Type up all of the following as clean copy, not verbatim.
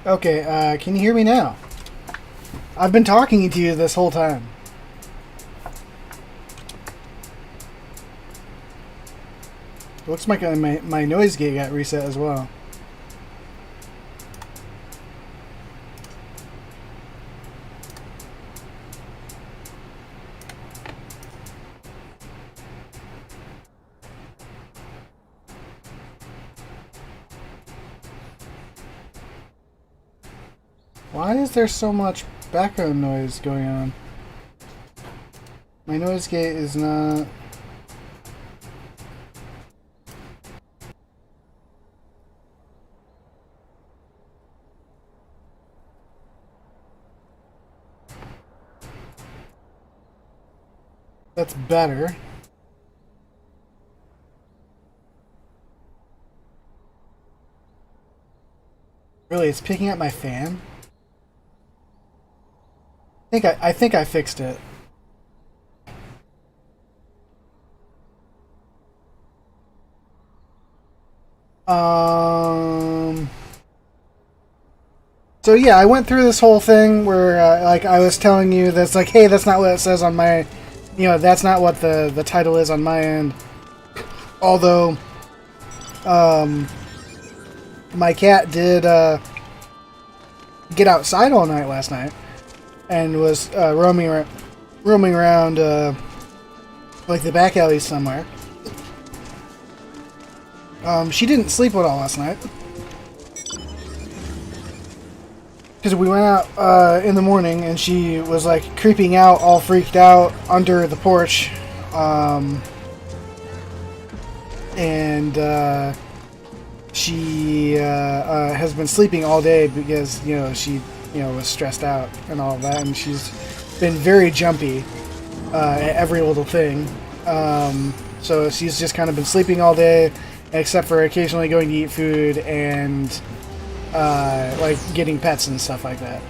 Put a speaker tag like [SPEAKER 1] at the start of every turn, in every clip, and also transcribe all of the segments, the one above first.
[SPEAKER 1] Okay, can you hear me now? I've been talking to you this whole time. Looks like my noise gate got reset as well. Why is there so much background noise going on? My noise gate is not... That's better. Really, it's picking up my fan? I think I fixed it. So yeah, I went through this whole thing where like I was telling you that's like, hey, that's not what it says on my, that's not what the title is on my end. Although, my cat did get outside all night last night and was roaming around like the back alleys somewhere. She didn't sleep at all last night because we went out in the morning and she was like creeping out, all freaked out under the porch, and she has been sleeping all day because she was stressed out and all of that, and she's been very jumpy at every little thing. So she's just kind of been sleeping all day, except for occasionally going to eat food and like getting pets and stuff like that.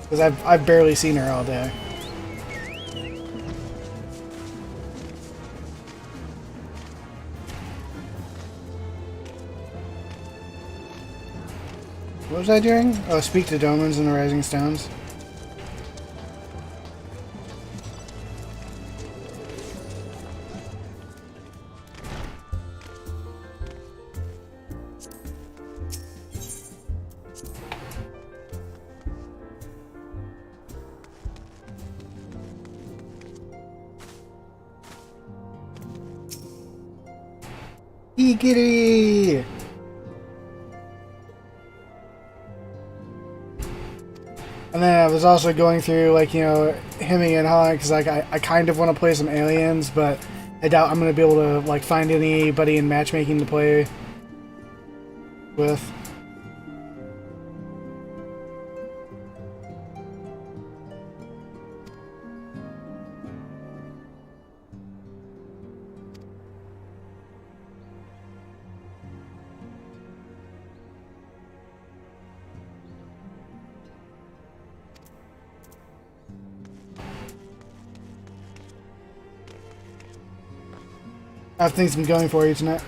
[SPEAKER 1] Because I've barely seen her all day. What was I doing? Oh, speak to Domans and the Rising Stones. Giggity! And then I was also going through, like, hemming and hawing, because like, I kind of want to play some Aliens, but I doubt I'm going to be able to like find anybody in matchmaking to play with. How have things been going for you tonight?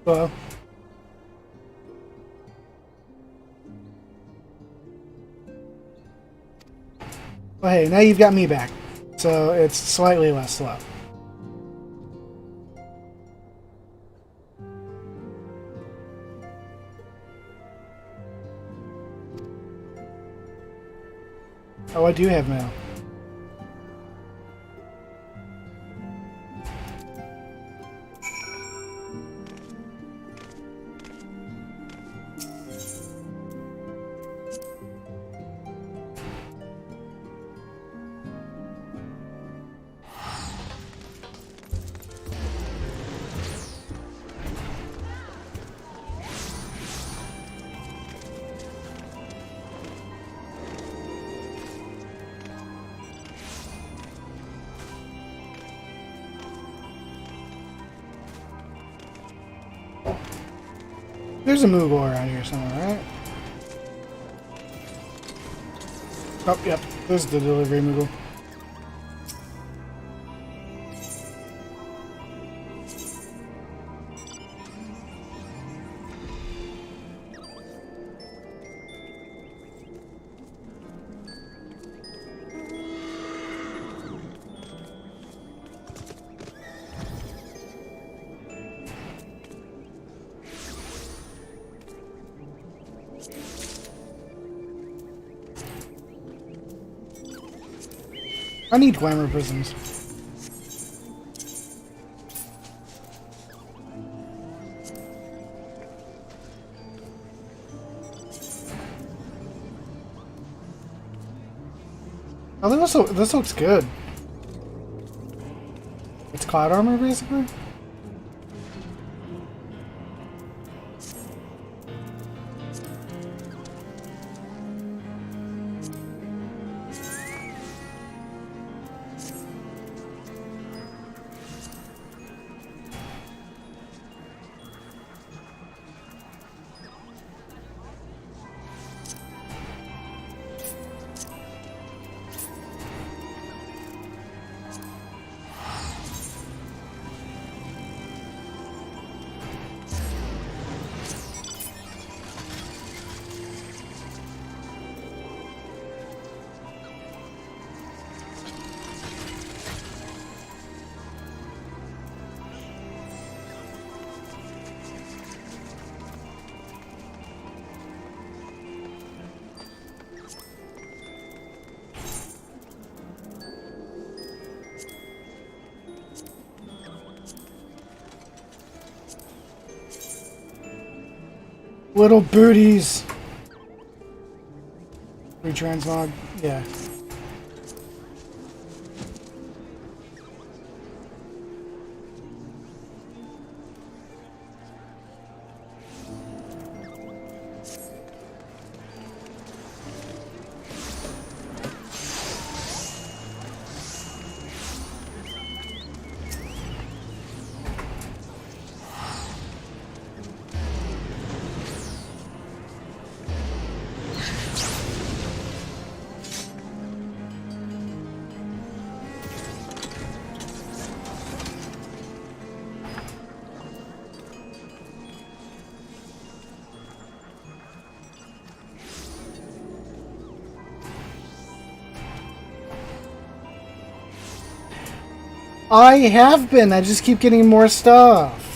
[SPEAKER 1] Well, hey, now you've got me back, so it's slightly less slow. Oh, I do have mail. There's a Moogle around here somewhere, right? Oh, yep. There's the delivery Moogle. I need glamour prisms. Oh, this looks good. It's cloud armor, basically? Little booties! Retransmog? Yeah. I have been. I just keep getting more stuff.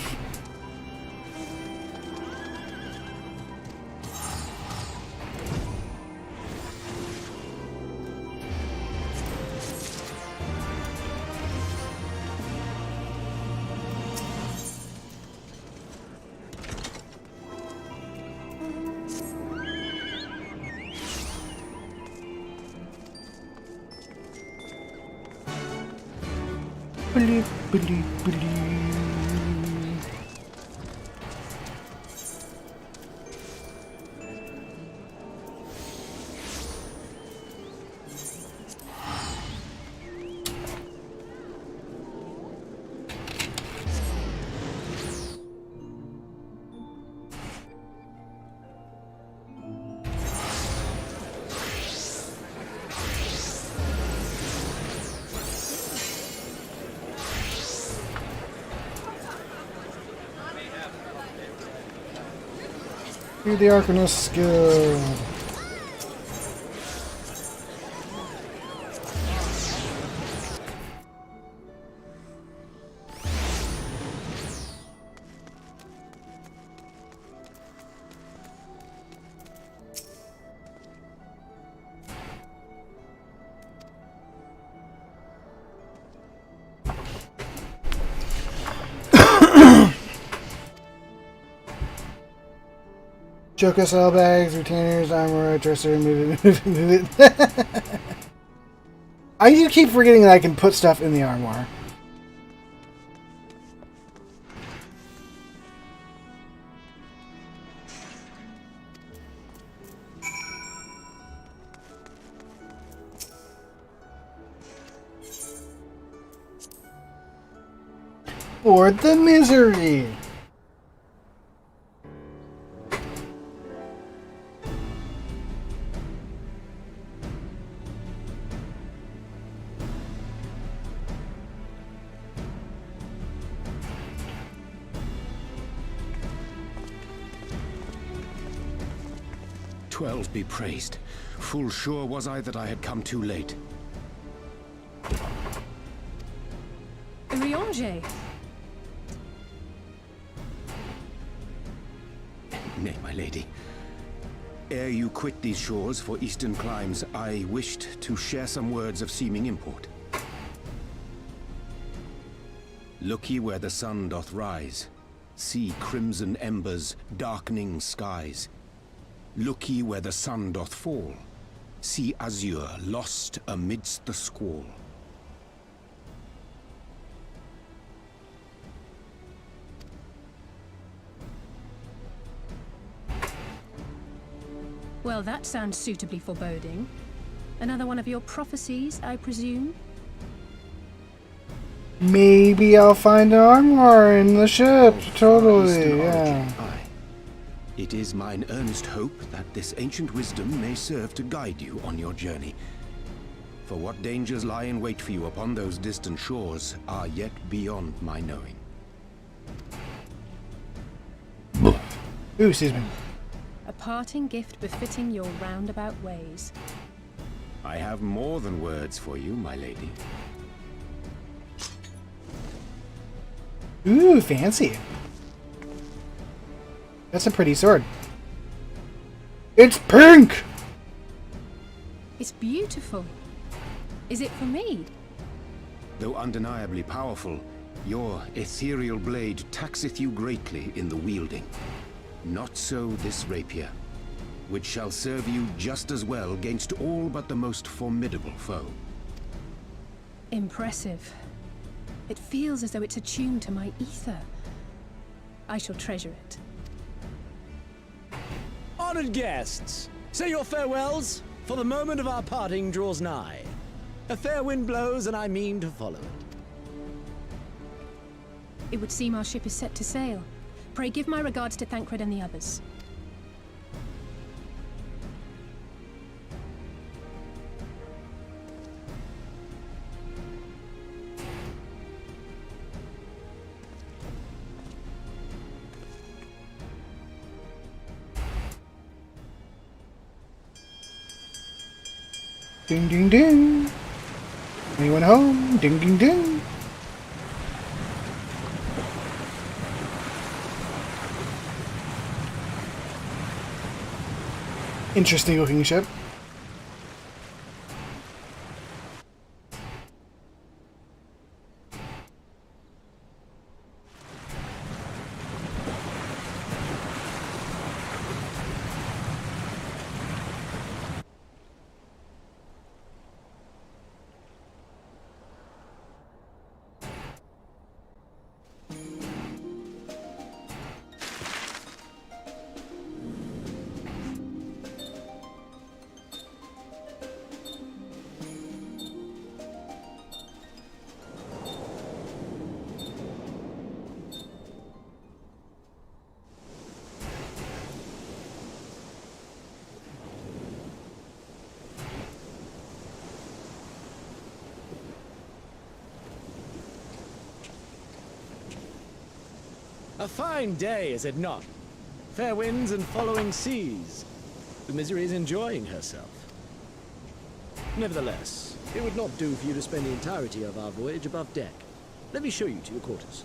[SPEAKER 1] Bleep, bleep, bleep. Do the Arcanist skill. Joker saddlebags, retainers, armor, dresser, move it. I do keep forgetting that I can put stuff in the armor. For the misery.
[SPEAKER 2] 12 be praised. Full sure was I that I had come too late.
[SPEAKER 3] Urianger.
[SPEAKER 2] Nay, my lady. Ere you quit these shores for eastern climes, I wished to share some words of seeming import. Look ye where the sun doth rise. See crimson embers, darkening skies. Look ye where the sun doth fall. See azure lost amidst the squall.
[SPEAKER 3] Well, that sounds suitably foreboding. Another one of your prophecies, I presume?
[SPEAKER 1] Maybe I'll find Angmar in the ship. Totally,
[SPEAKER 2] Eastern
[SPEAKER 1] yeah.
[SPEAKER 2] origin, aye. It is mine earnest hope that this ancient wisdom may serve to guide you on your journey. For what dangers lie in wait for you upon those distant shores are yet beyond my knowing.
[SPEAKER 1] Ooh, excuse me.
[SPEAKER 3] A parting gift befitting your roundabout ways.
[SPEAKER 2] I have more than words for you, my lady.
[SPEAKER 1] Ooh, fancy. That's a pretty sword. It's pink!
[SPEAKER 3] It's beautiful. Is it for me?
[SPEAKER 2] Though undeniably powerful, your ethereal blade taxeth you greatly in the wielding. Not so this rapier, which shall serve you just as well against all but the most formidable foe.
[SPEAKER 3] Impressive. It feels as though it's attuned to my ether. I shall treasure it.
[SPEAKER 4] Honored guests, say your farewells, for the moment of our parting draws nigh. A fair wind blows, and I mean to follow it.
[SPEAKER 3] It would seem our ship is set to sail. Pray give my regards to Thancred and the others.
[SPEAKER 1] Ding, ding, ding. Anyone home? Ding, ding, ding. Interesting looking ship.
[SPEAKER 4] A fine day, is it not? Fair winds and following seas. The Misery is enjoying herself. Nevertheless, it would not do for you to spend the entirety of our voyage above deck. Let me show you to your quarters.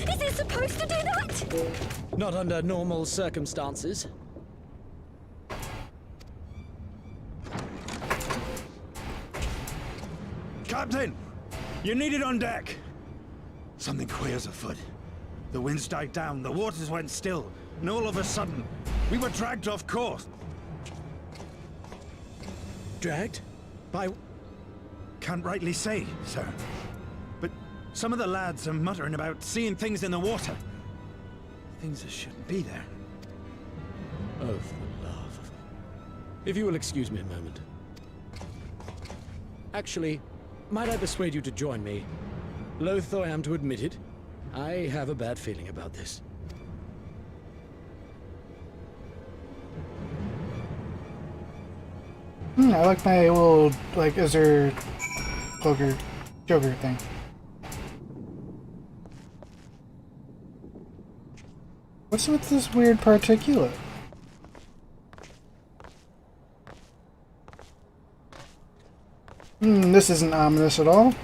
[SPEAKER 5] Is it supposed to do that?
[SPEAKER 4] Not under normal circumstances.
[SPEAKER 6] Captain! You're needed on deck! Something queer's afoot. The winds died down, the waters went still, and all of a sudden, we were dragged off course.
[SPEAKER 4] Dragged? By...
[SPEAKER 6] Can't rightly say, sir. But some of the lads are muttering about seeing things in the water. Things that shouldn't be there.
[SPEAKER 4] Oh, for the love of... If you will excuse me a moment. Actually, might I persuade you to join me? Loath though I am to admit it, I have a bad feeling about this.
[SPEAKER 1] I like my little, like, Azure Joker thing. What's with this weird particulate? This isn't ominous at all.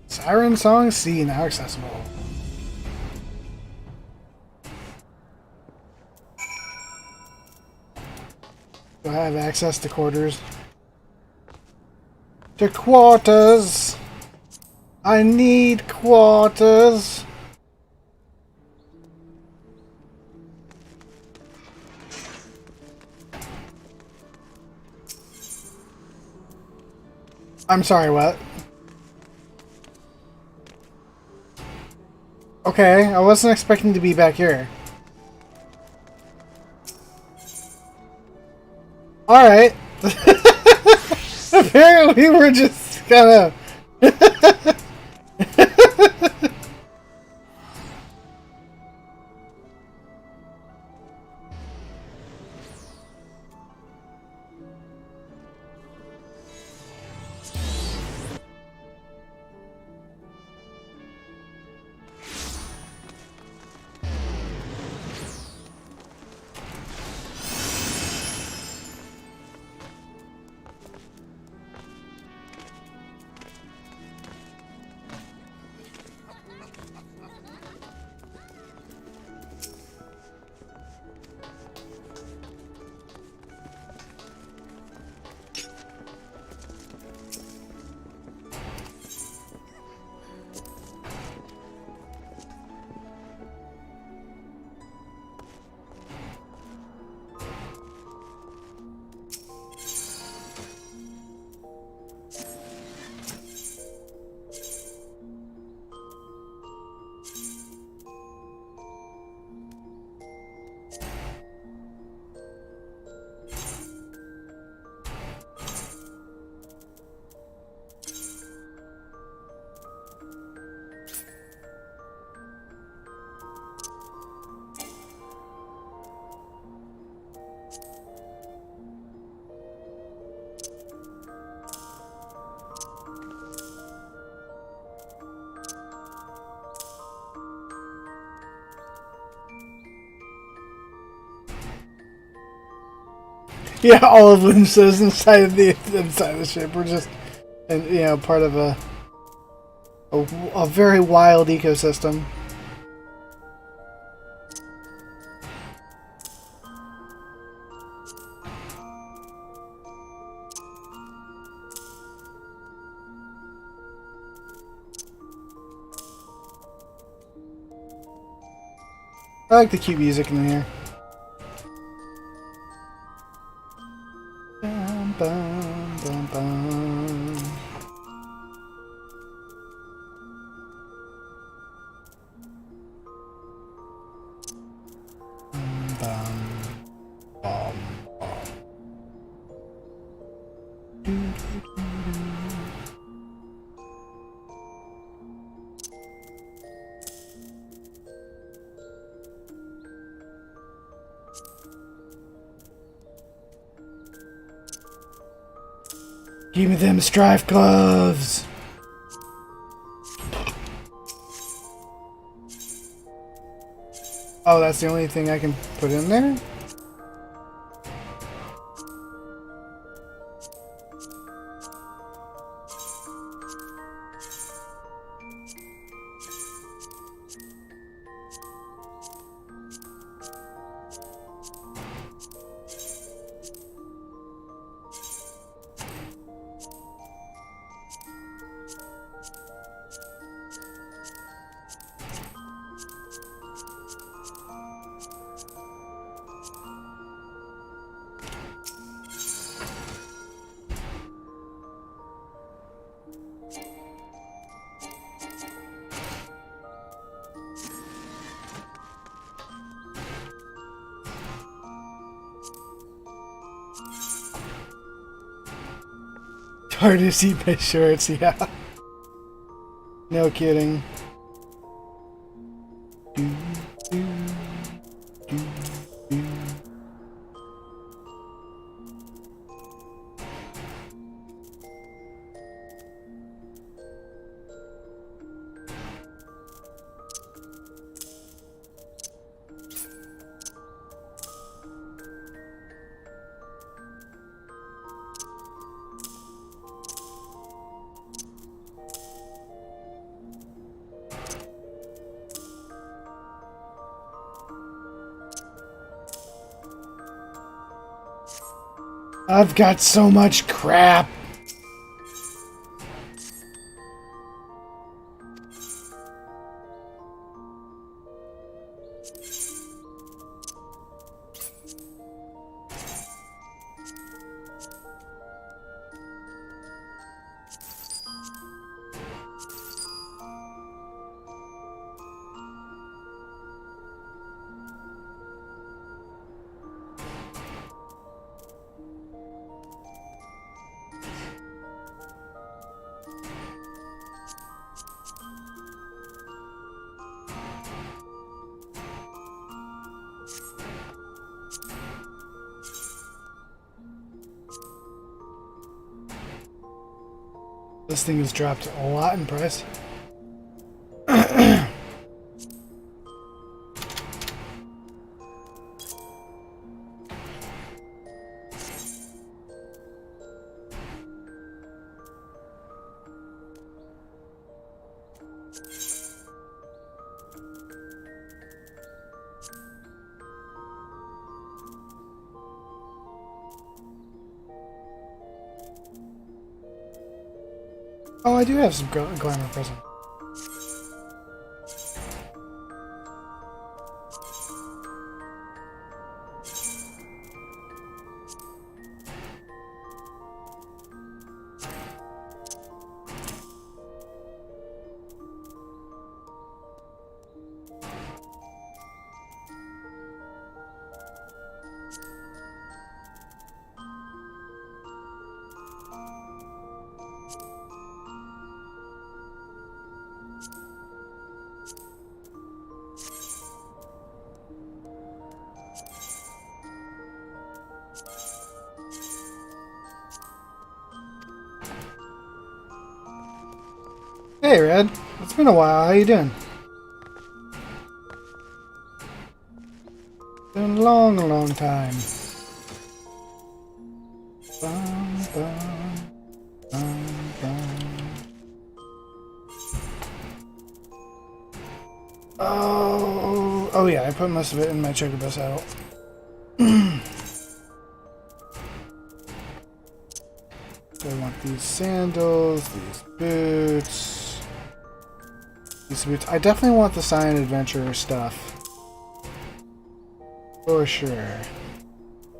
[SPEAKER 1] Siren Song C now accessible. Do I have access to quarters? To quarters! I need quarters! I'm sorry, what? Okay, I wasn't expecting to be back here. Alright. Apparently we're just kind of... Yeah, all of them says inside of the ship. We're just, and you know, part of a a very wild ecosystem. I like the cute music in here. Bum, bum, bum, bum. Bum, bum, bum. Do, do, do, do. Give me them strife gloves! Oh, that's the only thing I can put in there? Hard to see my shorts, yeah. No kidding. Do, do, do, do. I've got so much crap. This thing has dropped a lot in price. Oh, I do have some glamour present. Hey, Red. It's been a while. How you doing? Been a long, long time. Bum, bum, bum, bum. Oh yeah, I put most of it in my Chocobo saddle. So I want these sandals, these boots. These boots. I definitely want the Scion Adventurer stuff. For sure.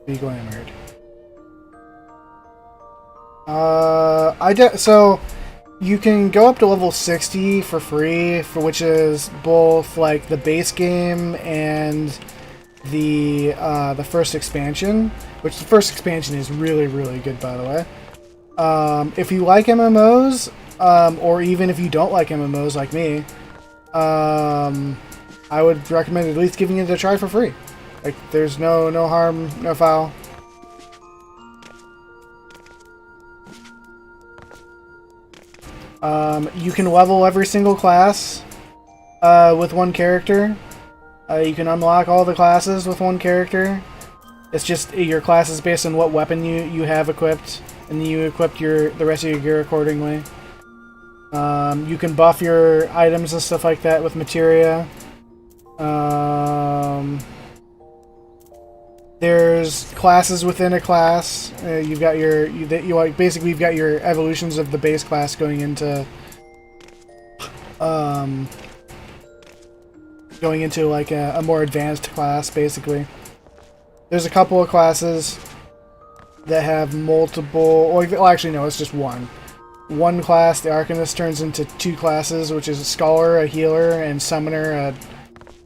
[SPEAKER 1] Be glamored. So you can go up to level 60 for free, for which is both like the base game and the first expansion, which the first expansion is really, really good, by the way. If you like MMOs, or even if you don't like MMOs like me, I would recommend at least giving it a try for free. Like, there's no harm, no foul. You can level every single class with one character. You can unlock all the classes with one character. It's just your class is based on what weapon you have equipped, and you equip the rest of your gear accordingly. You can buff your items and stuff like that with materia. There's classes within a class. You've got basically you've got your evolutions of the base class going into like a more advanced class, basically. There's a couple of classes that have multiple. Well, actually, no, it's just one. One class, the Arcanist, turns into two classes, which is a Scholar, a Healer, and Summoner, a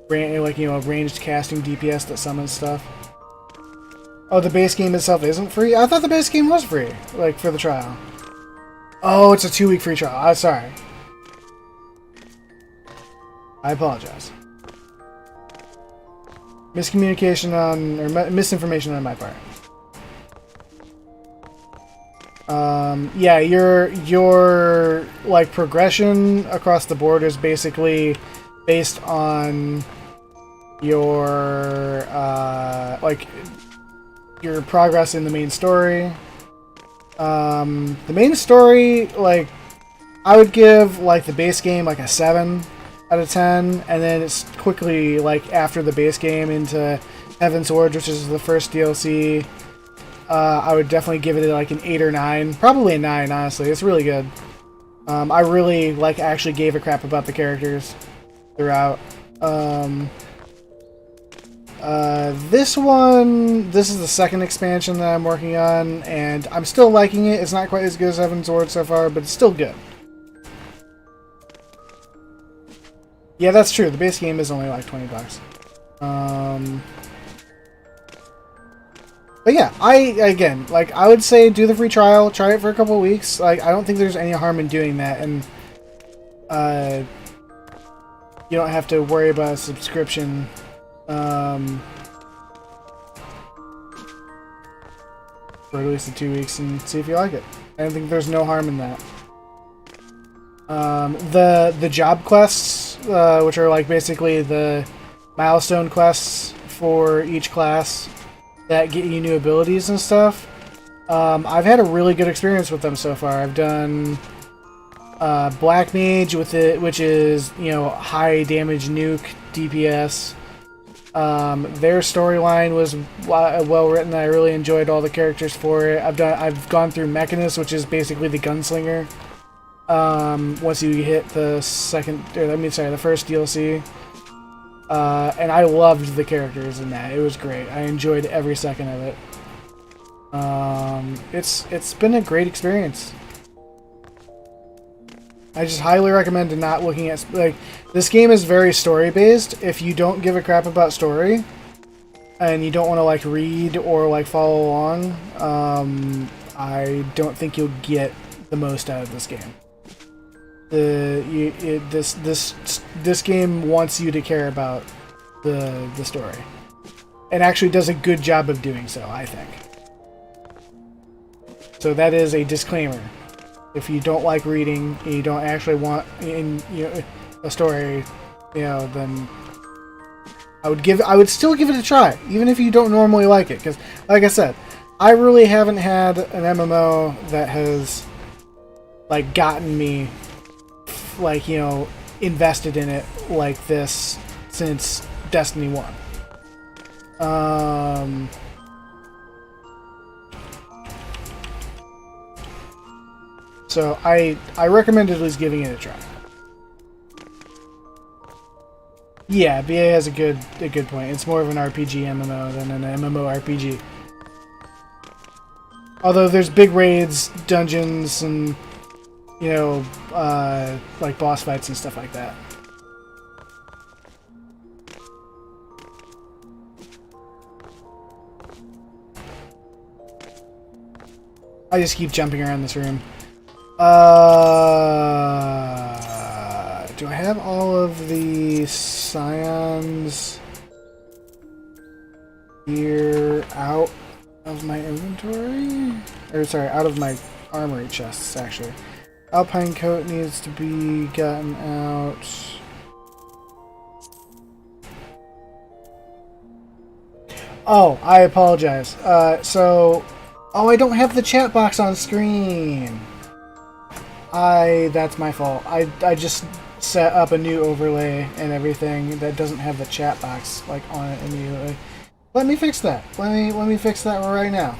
[SPEAKER 1] ranged casting DPS that summons stuff. Oh, the base game itself isn't free? I thought the base game was free, like, for the trial. Oh, it's a 2-week free trial. I'm sorry. I apologize. Misinformation on my part. Yeah, your like progression across the board is basically based on your like your progress in the main story. The main story, like, I would give like the base game like a 7 out of 10, and then it's quickly like after the base game into Heaven's Ward, which is the first DLC. I would definitely give it like an 8 or 9, probably a 9. Honestly, it's really good. I really like actually gave a crap about the characters throughout. This is the second expansion that I'm working on, and I'm still liking it. It's not quite as good as Heaven's Ward so far, but it's still good. Yeah, that's true. The base game is only like $20. But yeah, I would say do the free trial, try it for a couple of weeks. Like, I don't think there's any harm in doing that, and you don't have to worry about a subscription. For at least 2 weeks and see if you like it. I think there's no harm in that. The job quests, which are like basically the milestone quests for each class that get you new abilities and stuff. I've had a really good experience with them so far. I've done Black Mage with it, which is, you know, high damage nuke DPS. Their storyline was well written. I really enjoyed all the characters for it. I've gone through Mechanist, which is basically the gunslinger. Once you hit the first DLC. And I loved the characters in that. It was great. I enjoyed every second of it. It's been a great experience. I just highly recommend not looking at, like, this game is very story based. If you don't give a crap about story and you don't want to like read or like follow along, I don't think you'll get the most out of this game. This game wants you to care about the story, and actually does a good job of doing so, I think. So that is a disclaimer. If you don't like reading and you don't actually want a story, then I would still give it a try, even if you don't normally like it. Because, like I said, I really haven't had an MMO that has like gotten me like invested in it like this since Destiny 1. So I recommend at least giving it a try. Yeah, BA has a good point. It's more of an RPG MMO than an MMO RPG. Although there's big raids, dungeons, and you know, like boss fights and stuff like that. I just keep jumping around this room. Do I have all of the scions here out of my inventory? Or sorry, out of my armory chests, actually. Alpine coat needs to be gotten out. Oh, I apologize. Oh, I don't have the chat box on screen. That's my fault. I just set up a new overlay and everything that doesn't have the chat box like on it immediately. Let me fix that. Let me fix that right now.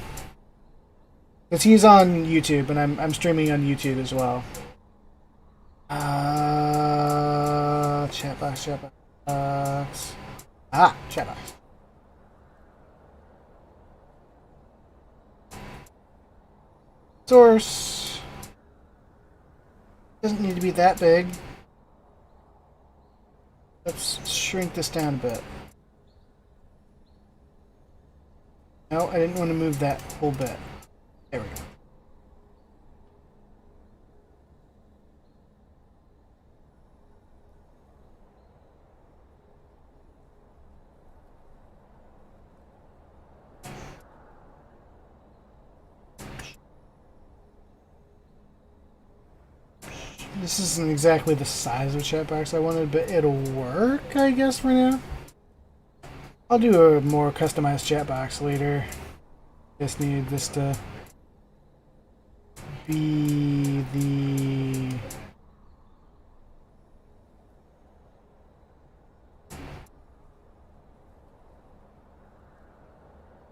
[SPEAKER 1] Cause he's on YouTube and I'm streaming on YouTube as well. Chat box. Chat box. Source. Doesn't need to be that big. Let's shrink this down a bit. No, I didn't want to move that whole bit. There we go. This isn't exactly the size of chat box I wanted, but it'll work, I guess, for now. I'll do a more customized chat box later. Just need this to be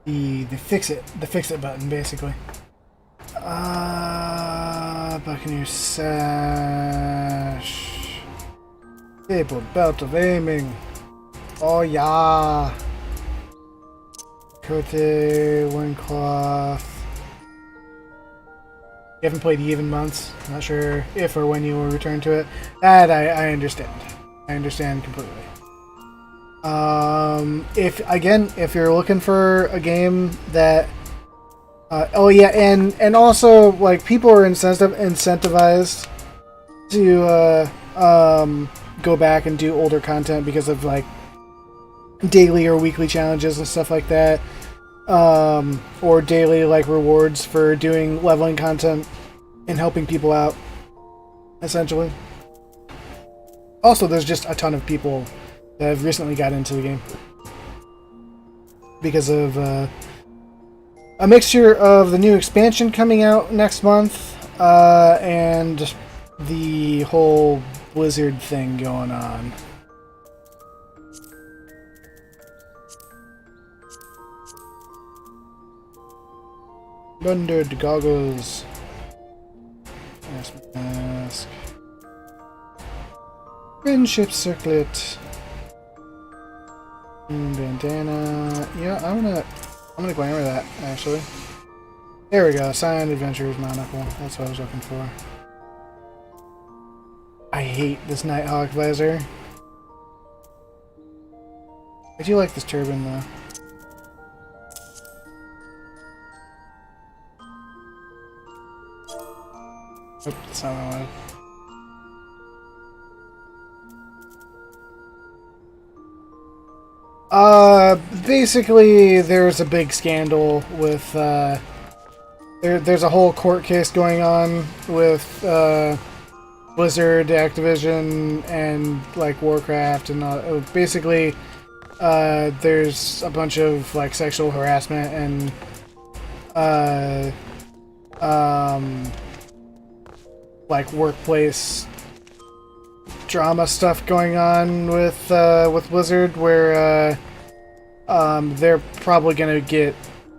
[SPEAKER 1] the fix it button, basically. Buccaneer sash. Staple belt of aiming. Oh yeah. Cote, loincloth. You haven't played Even Months. Not sure if or when you will return to it. That I understand. I understand completely. If you're looking for a game that oh yeah, and also like people are incentivized to go back and do older content because of like daily or weekly challenges and stuff like that, or daily like rewards for doing leveling content and helping people out, essentially. Also, there's just a ton of people that have recently got into the game because of a mixture of the new expansion coming out next month and the whole Blizzard thing going on. Rendered goggles. Mask. Friendship circlet. Bandana. Yeah, I'm gonna glamour that, actually. There we go, Scion Adventures monocle. That's what I was looking for. I hate this Nighthawk visor. I do like this turban, though. Oop, that's not what I wanted. Basically, there's a big scandal with, there's a whole court case going on with, Blizzard, Activision, and, like, Warcraft, and all. Basically, there's a bunch of, like, sexual harassment and, like, workplace drama stuff going on with Blizzard, where they're probably gonna get,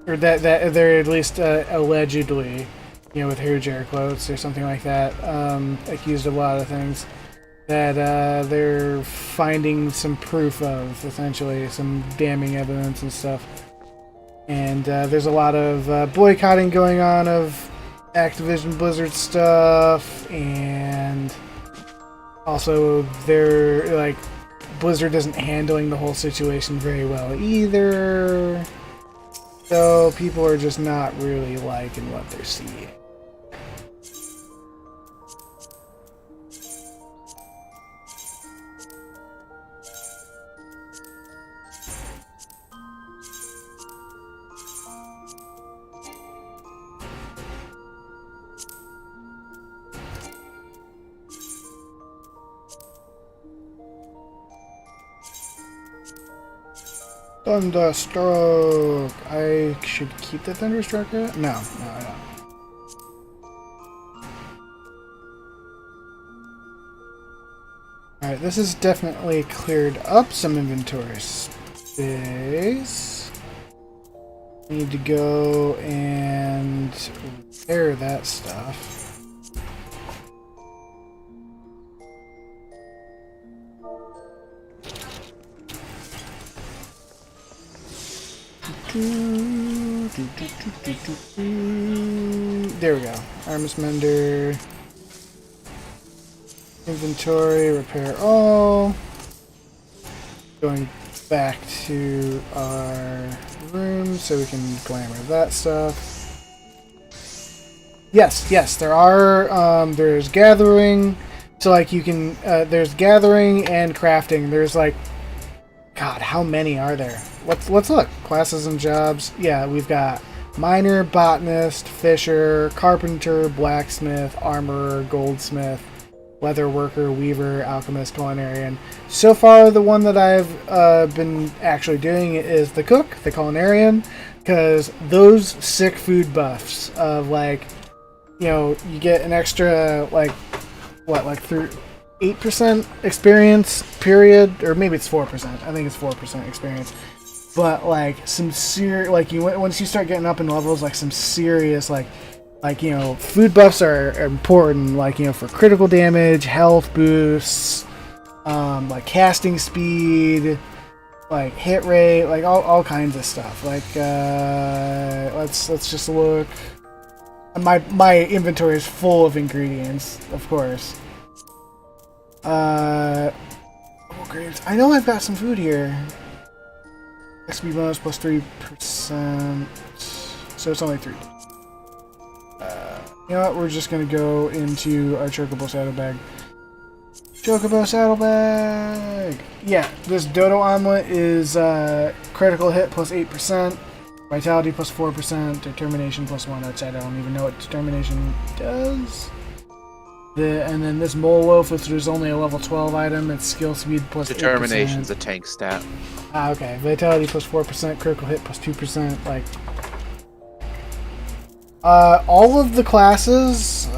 [SPEAKER 1] or that they're at least allegedly, with huge air quotes or something like that, accused of a lot of things that they're finding some proof of, essentially some damning evidence and stuff. And there's a lot of boycotting going on of Activision Blizzard stuff, and also they're like, Blizzard isn't handling the whole situation very well either. So people are just not really liking what they're seeing. Thunderstroke! I should keep the Thunderstroke? No, I don't. Alright, this has definitely cleared up some inventory space. Need to go and repair that stuff. There we go. Arms mender. Inventory, repair all. Going back to our room so we can glamour that stuff. Yes, there are, there's gathering. So, like, you can, there's gathering and crafting. There's, like, God, how many are there? Let's look. Classes and jobs. Yeah, we've got miner, botanist, fisher, carpenter, blacksmith, armorer, goldsmith, leather worker, weaver, alchemist, culinarian. So far, the one that I've been actually doing is the cook, the culinarian, because those sick food buffs of, like, you get an extra, like, through 8% experience period, or maybe it's 4%. I think it's 4% experience. But like some serious, like once you start getting up in levels, like some serious, like food buffs are important. Like for critical damage, health boosts, like casting speed, like hit rate, like all kinds of stuff. Like let's just look. My inventory is full of ingredients, of course. Grapes. I know I've got some food here. XP bonus plus 3%. So it's only 3. You know what? We're just gonna go into our Chocobo Saddlebag. Chocobo Saddlebag! Yeah, this Dodo Omelet is critical hit plus 8%, Vitality plus 4%, Determination plus 1, which I don't even know what Determination does. And then this Mole Loaf, which is only a level 12 item, it's skill speed plus 8%.
[SPEAKER 7] Determination's a tank stat.
[SPEAKER 1] Ah, okay. Vitality plus 4%, critical hit plus 2%, like... all of the classes,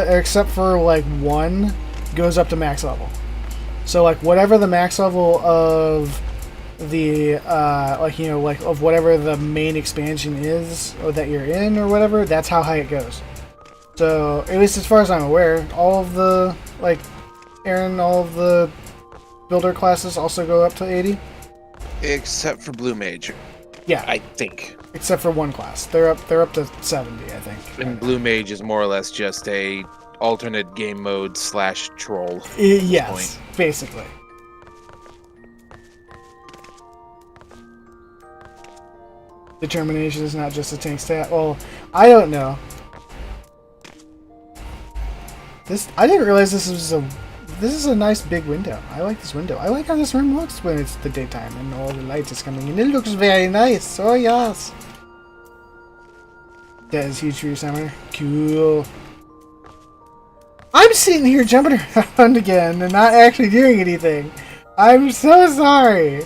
[SPEAKER 1] except for, like, one, goes up to max level. So, like, whatever the max level of the, of whatever the main expansion is, or that you're in, or whatever, that's how high it goes. So, at least as far as I'm aware, all of the, like, all of the builder classes also go up to 80.
[SPEAKER 7] Except for Blue Mage.
[SPEAKER 1] Yeah.
[SPEAKER 7] I think.
[SPEAKER 1] Except for one class. They're up to 70, I think.
[SPEAKER 7] And Blue Mage is more or less just a alternate game mode / troll.
[SPEAKER 1] Yes, basically. Determination is not just a tank stat. Well, I don't know. I didn't realize this is a nice big window. I like this window. I like how this room looks when it's the daytime and all the light is coming in. It looks very nice. Oh yes. That is huge for your summoner. Cool. I'm sitting here jumping around again and not actually doing anything. I'm so sorry.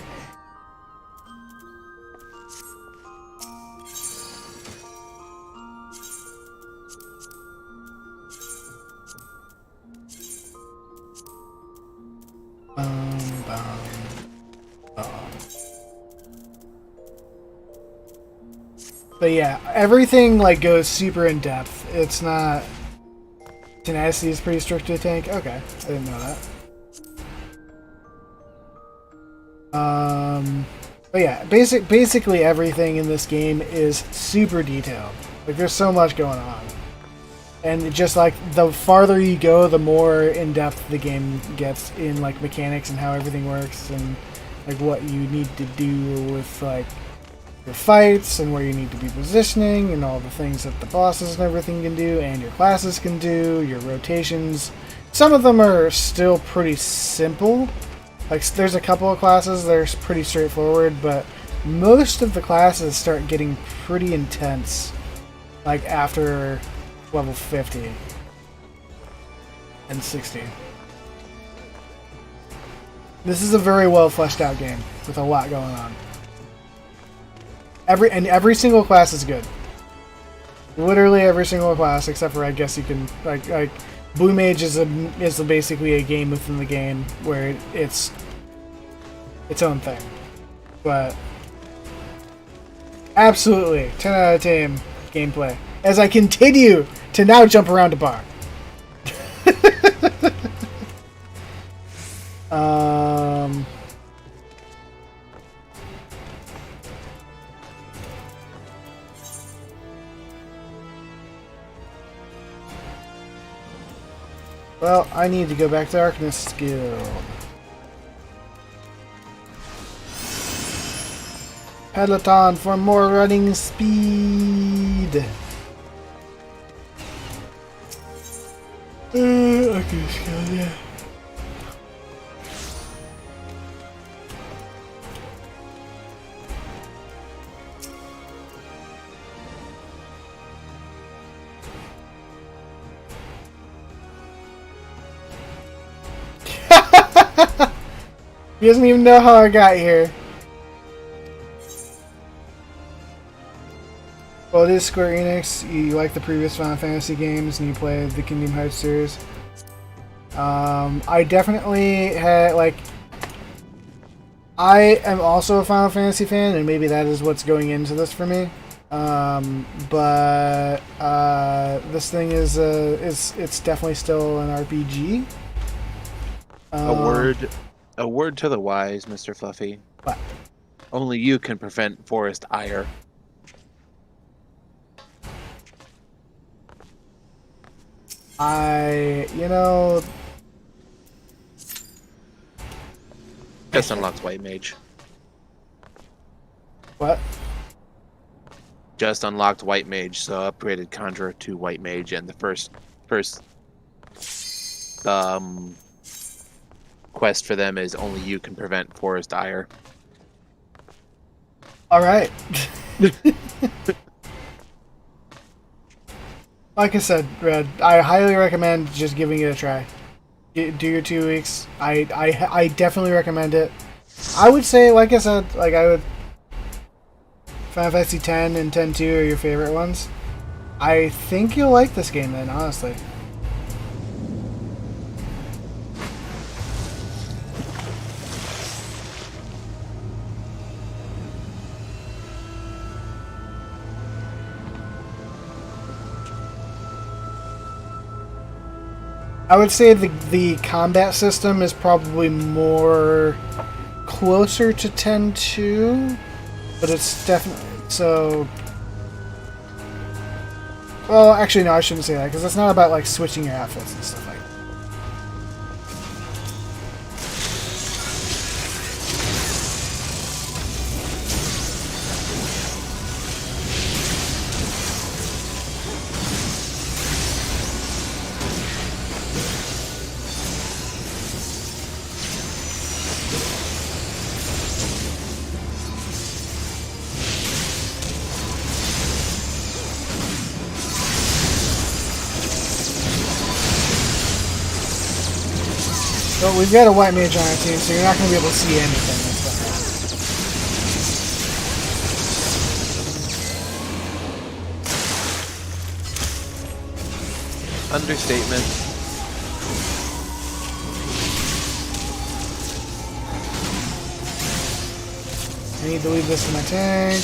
[SPEAKER 1] Bum, bum, bum. But yeah, everything like goes super in depth. It's not. Tenacity is pretty strict to the tank. Okay, I didn't know that. But yeah, basically everything in this game is super detailed. Like there's so much going on, and just like the farther you go, the more in depth the game gets in like mechanics and how everything works, and like what you need to do with like your fights and where you need to be positioning and all the things that the bosses and everything can do and your classes can do, your rotations. Some of them are still pretty simple. Like there's a couple of classes that are pretty straightforward, but most of the classes start getting pretty intense like after level 50 and 60. This is a very well fleshed out game with a lot going on. Every single class is good. Literally every single class, except for I guess you can like Blue Mage is basically a game within the game where it's its own thing. But absolutely 10 out of 10 gameplay. As I continue to now jump around a bar. Well, I need to go back to Arcanist Guild. Peloton for more running speed. Arcanist Guild, yeah. He doesn't even know how I got here. Well, it is Square Enix. You like the previous Final Fantasy games and you play the Kingdom Hearts series. I definitely had, like... I am also a Final Fantasy fan, and maybe that is what's going into this for me. But this thing is it's definitely still an RPG.
[SPEAKER 7] A word to the wise, Mr. Fluffy.
[SPEAKER 1] What?
[SPEAKER 7] Only you can prevent forest ire. Just unlocked White Mage.
[SPEAKER 1] What?
[SPEAKER 7] Just unlocked White Mage, so upgraded Conjurer to White Mage, and the first quest for them is only you can prevent forest ire.
[SPEAKER 1] Alright. Like I said, Red, I highly recommend just giving it a try. Do your 2 weeks. I definitely recommend it. I would say, like I said, like I would... Final Fantasy X and X-2 are your favorite ones. I think you'll like this game then, honestly. I would say the combat system is probably more closer to 10-2, but it's definitely so. Well, actually, no, I shouldn't say that because it's not about like switching your outfits and stuff like that. But we've got a White Mage on our team, so you're not going to be able to see anything that's going on.
[SPEAKER 7] Understatement.
[SPEAKER 1] I need to leave this in my tank.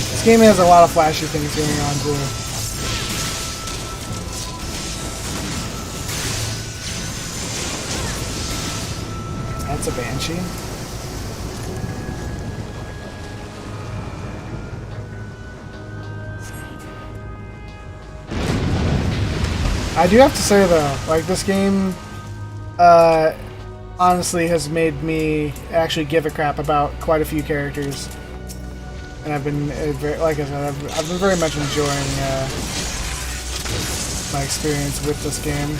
[SPEAKER 1] This game has a lot of flashy things going on too. That's a Banshee. I do have to say though, like this game, honestly has made me actually give a crap about quite a few characters, and I've been, like I said, I've been very much enjoying my experience with this game.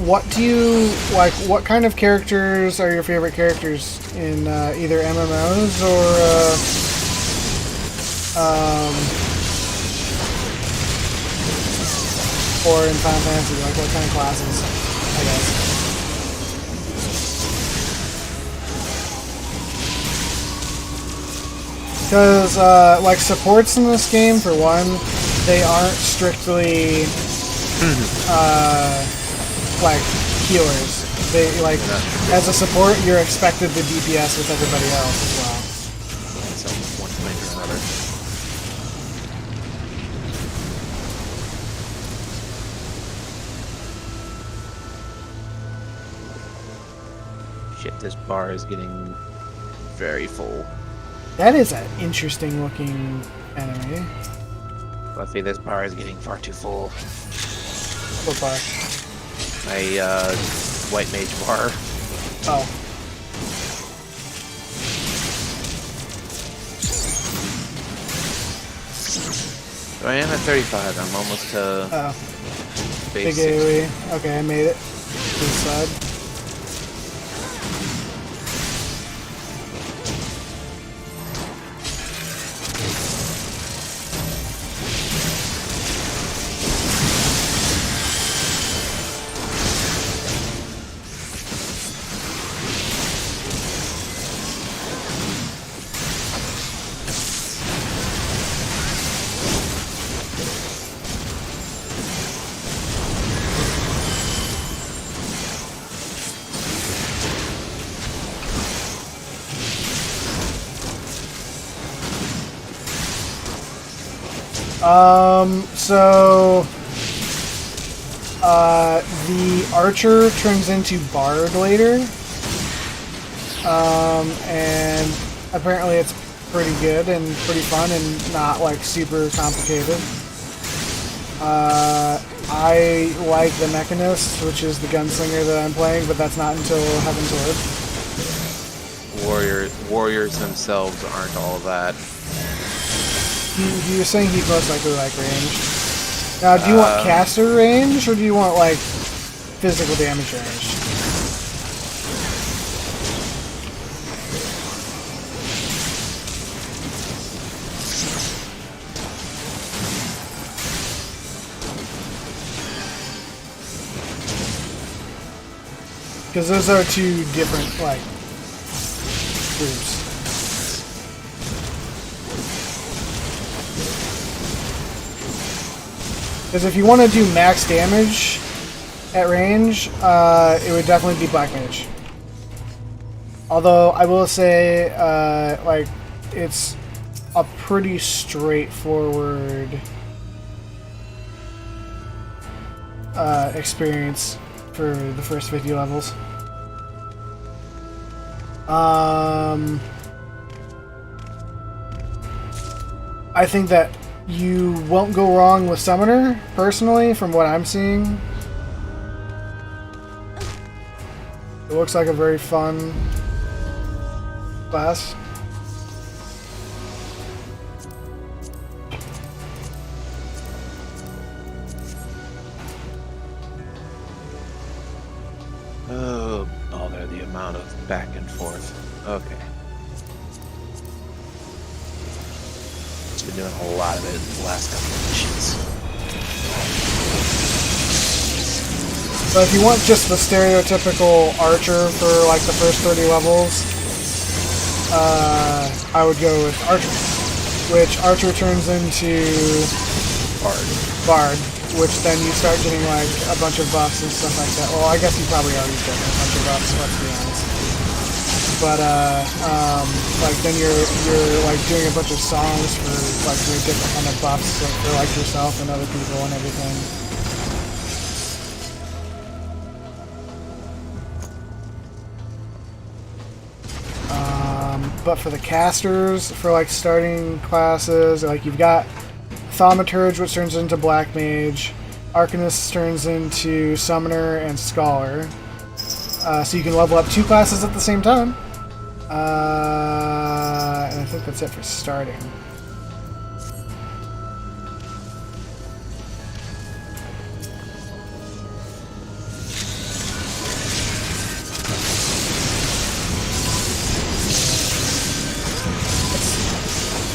[SPEAKER 1] What do you like? What kind of characters are your favorite characters in either MMOs or in Final Fantasy? Like, what kind of classes? I guess. Because like supports in this game, for one, they aren't strictly like healers. They like as a support, you're expected to DPS with everybody else as well.
[SPEAKER 7] So one point or another. Shit, this bar is getting very full.
[SPEAKER 1] That is an interesting looking enemy.
[SPEAKER 7] Buffy, this bar is getting far too full.
[SPEAKER 1] What bar?
[SPEAKER 7] My white mage bar.
[SPEAKER 1] Oh.
[SPEAKER 7] So I am at 35. I'm almost to
[SPEAKER 1] Big
[SPEAKER 7] base 60.
[SPEAKER 1] AoE. Okay, I made it. This side. So the archer turns into bard later, and apparently it's pretty good and pretty fun and not like super complicated. I like the mechanist, which is the gunslinger that I'm playing, but that's not until Heaven's Word.
[SPEAKER 7] Warriors themselves aren't all that.
[SPEAKER 1] You're saying he'd most likely like range. Now, do you want caster range, or do you want, like, physical damage range? Because those are two different, like, groups. Because if you want to do max damage at range, it would definitely be Black Mage. Although I will say, like, it's a pretty straightforward experience for the first 50 levels. I think that you won't go wrong with Summoner, personally, from what I'm seeing. It looks like a very fun class.
[SPEAKER 7] Oh, bother, the amount of back and forth. Okay. It's been doing a lot of it the last couple of missions.
[SPEAKER 1] But if you want just the stereotypical archer for like the first 30 levels, I would go with Archer, which Archer turns into Bard, which then you start getting like a bunch of buffs and stuff like that. Well, I guess you probably already get a bunch of buffs, let's be honest. But like then you're like doing a bunch of songs for like doing different kind of buffs like, for like yourself and other people and everything. But for the casters, for like starting classes, like you've got Thaumaturge, which turns into Black Mage, Arcanist turns into Summoner and Scholar. So you can level up 2 classes at the same time. And I think that's it for starting.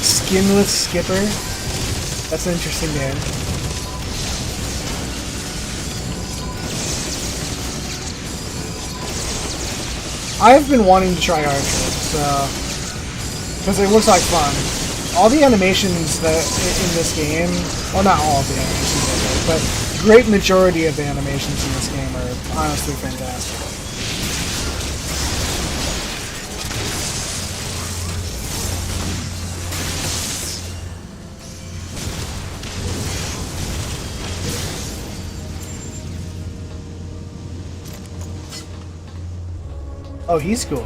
[SPEAKER 1] Skinless Skipper. That's an interesting name. I've been wanting to try Archer, so because it looks like fun. All the animations that in this game, well, not all of the animations, but great majority of the animations in this game are honestly fantastic. Oh, he's cool.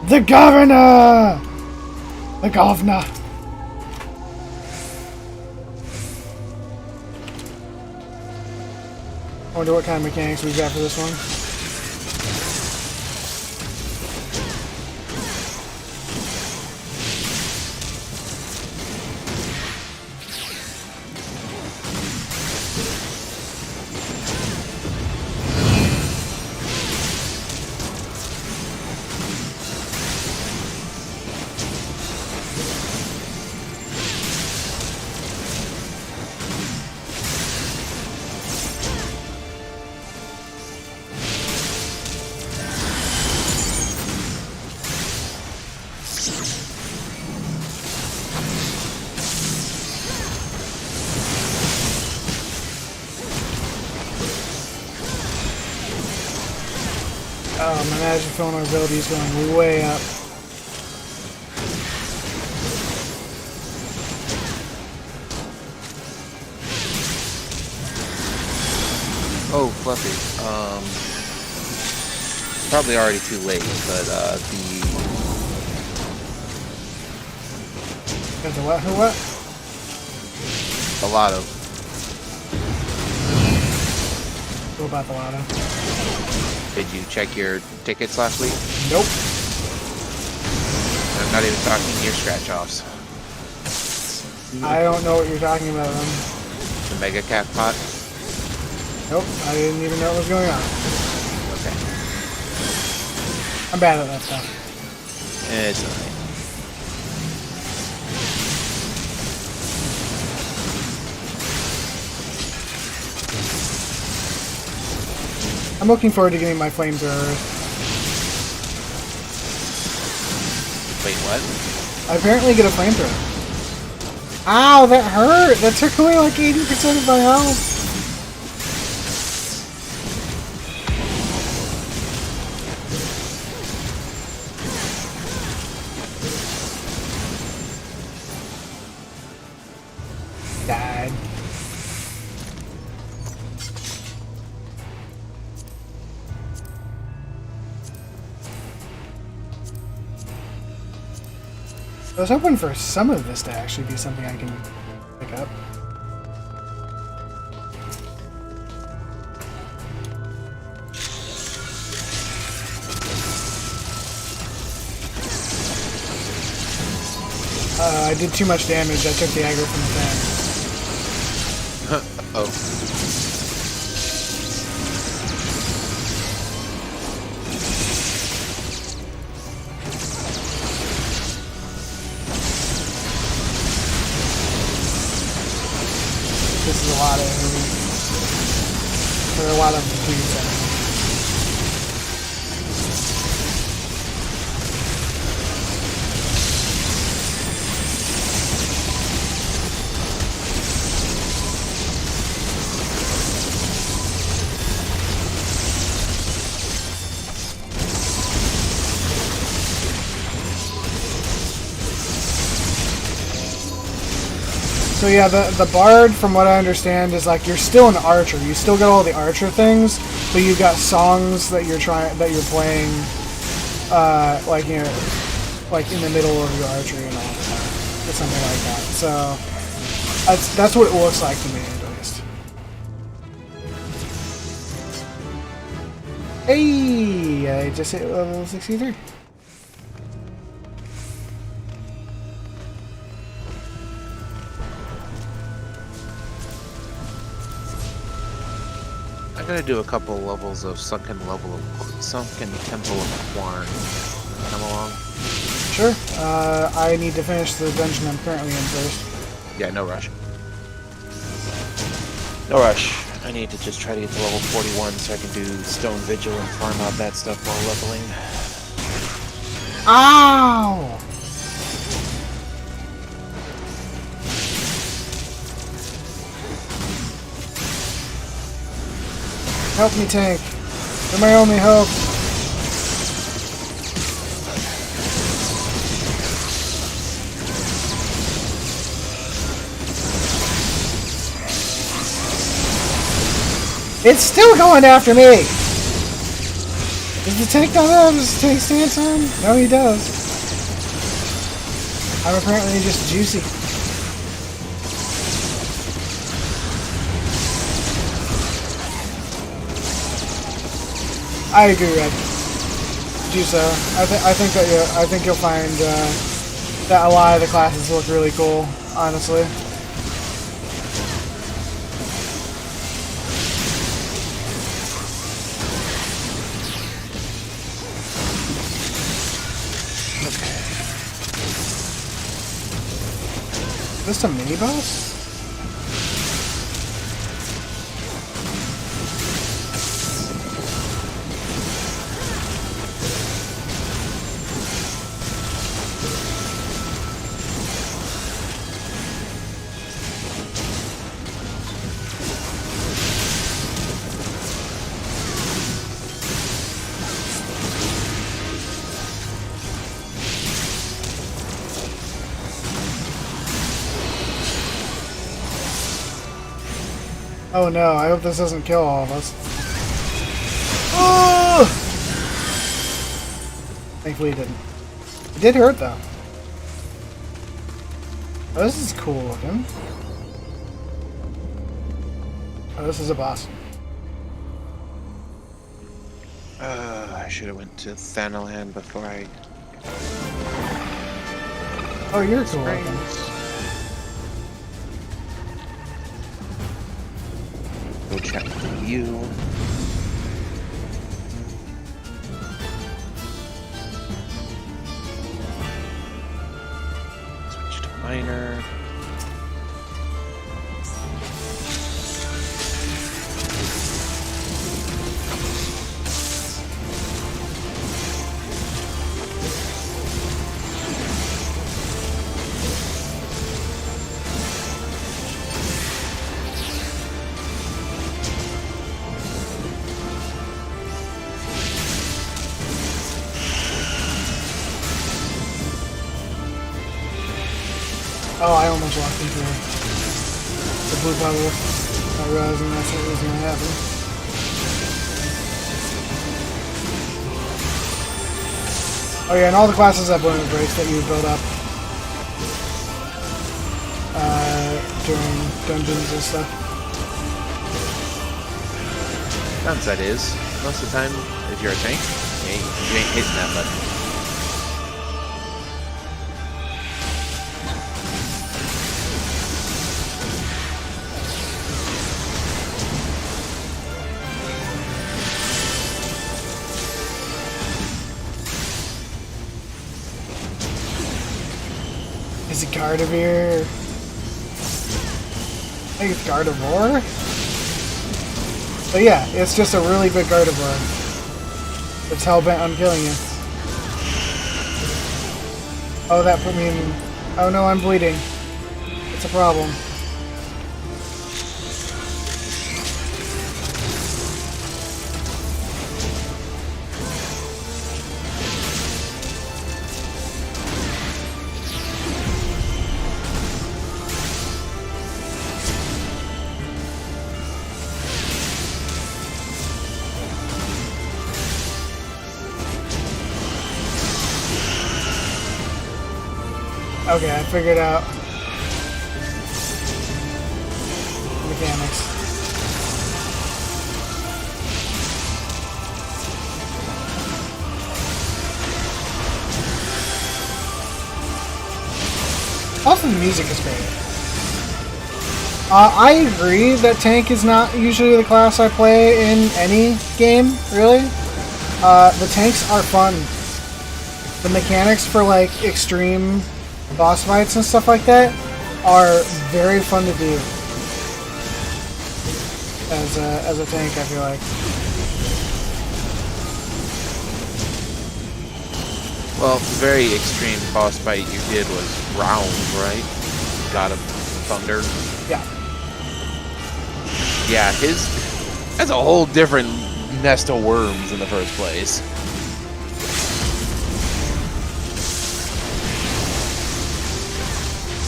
[SPEAKER 1] The Governor! The Governor! I wonder what kind of mechanics we've got for this one. My magic vulnerability is going way up.
[SPEAKER 7] Oh, Fluffy. Probably already too late, but
[SPEAKER 1] There's a what? Who what?
[SPEAKER 7] the lotto.
[SPEAKER 1] What about the lotto?
[SPEAKER 7] Did you check your tickets last week?
[SPEAKER 1] Nope.
[SPEAKER 7] I'm not even talking your scratch-offs.
[SPEAKER 1] I don't know what you're talking about then.
[SPEAKER 7] The Mega Cat pot?
[SPEAKER 1] Nope, I didn't even know what was going on.
[SPEAKER 7] Okay.
[SPEAKER 1] I'm bad at that stuff.
[SPEAKER 7] It's alright.
[SPEAKER 1] I'm looking forward to getting my flamethrower.
[SPEAKER 7] Wait, what?
[SPEAKER 1] I apparently get a flamethrower. Ow, that hurt! That took away like 80% of my health. Died. I was hoping for some of this to actually be something I can pick up. I did too much damage. I took the aggro from the fan.
[SPEAKER 7] Oh.
[SPEAKER 1] a lot of dudes in it. So yeah, the bard, from what I understand, is like you're still an archer. You still got all the archer things, but you've got songs that you're playing, like you know, like in the middle of your archery and all that, or something like that. So that's what it looks like to me, at least. Hey, I just hit level 63.
[SPEAKER 7] I gotta do a couple levels of Sunken Temple of Quarn. Come along.
[SPEAKER 1] Sure. I need to finish the dungeon I'm currently in first.
[SPEAKER 7] Yeah, no rush. No rush. I need to just try to get to level 41 so I can do Stone Vigil and farm out that stuff while leveling.
[SPEAKER 1] Ow! Help me, tank. You're my only hope. It's still going after me! Does the tank not have his tank stance on? No, he does. I'm apparently just juicy. I agree, Red. Do so. I think you'll find that a lot of the classes look really cool, honestly. Is this a mini boss? Oh no, I hope this doesn't kill all of us. Oh! Thankfully it didn't. It did hurt though. Oh, this is cool looking. Oh, this is a boss.
[SPEAKER 7] I should have went to Thanalan before I...
[SPEAKER 1] Oh, you're cool looking.
[SPEAKER 7] Go check with you. Switch to miner.
[SPEAKER 1] Oh, I almost walked into the blue bubble, not realizing that's what was going to happen. Oh yeah, and all the classes have limit breaks that you build up during dungeons and stuff.
[SPEAKER 7] Downside is, most of the time, if you're a tank, you ain't hitting that button.
[SPEAKER 1] Is it Gardevoir? I think it's Gardevoir? But yeah, it's just a really good Gardevoir. It's hell-bent on killing you. Oh, that put me in... Oh no, I'm bleeding. It's a problem. Okay, I figured out mechanics. Also, the music is great. I agree that tank is not usually the class I play in any game, really. The tanks are fun. The mechanics for, like, extreme boss fights and stuff like that are very fun to do as a tank, I feel like.
[SPEAKER 7] Well, the very extreme boss fight you did was Round, right? God of Thunder.
[SPEAKER 1] Yeah.
[SPEAKER 7] Yeah, that's a whole different nest of worms in the first place.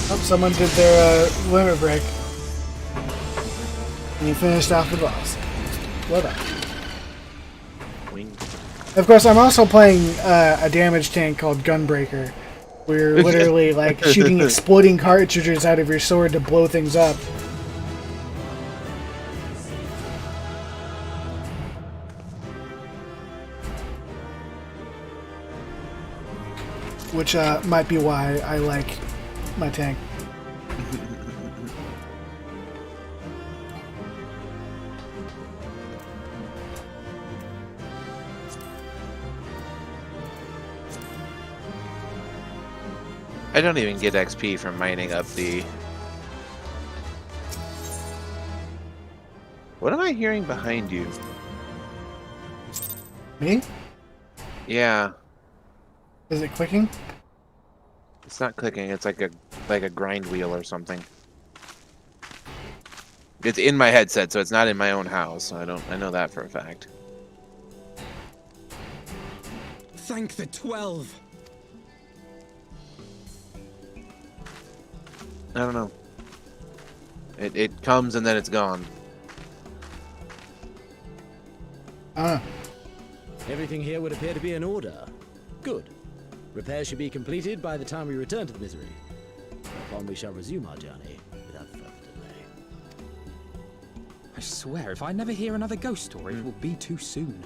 [SPEAKER 1] Oh, someone did their limit break. And he finished off the boss. Well done.
[SPEAKER 7] Wing.
[SPEAKER 1] Of course, I'm also playing a damage tank called Gunbreaker. Where you're literally like shooting exploding cartridges out of your sword to blow things up. Which might be why I like my tank.
[SPEAKER 7] I don't even get XP from mining up the... What am I hearing behind you?
[SPEAKER 1] Me?
[SPEAKER 7] Yeah.
[SPEAKER 1] Is it clicking?
[SPEAKER 7] It's not clicking, it's like a grind wheel or something. It's in my headset, so it's not in my own house. So I know that for a fact.
[SPEAKER 4] Thank the 12.
[SPEAKER 7] I don't know. It comes and then it's gone.
[SPEAKER 4] Everything here would appear to be in order. Good. Repairs should be completed by the time we return to the Misery. Upon we shall resume our journey without further delay.
[SPEAKER 8] I swear, if I never hear another ghost story, it will be too soon.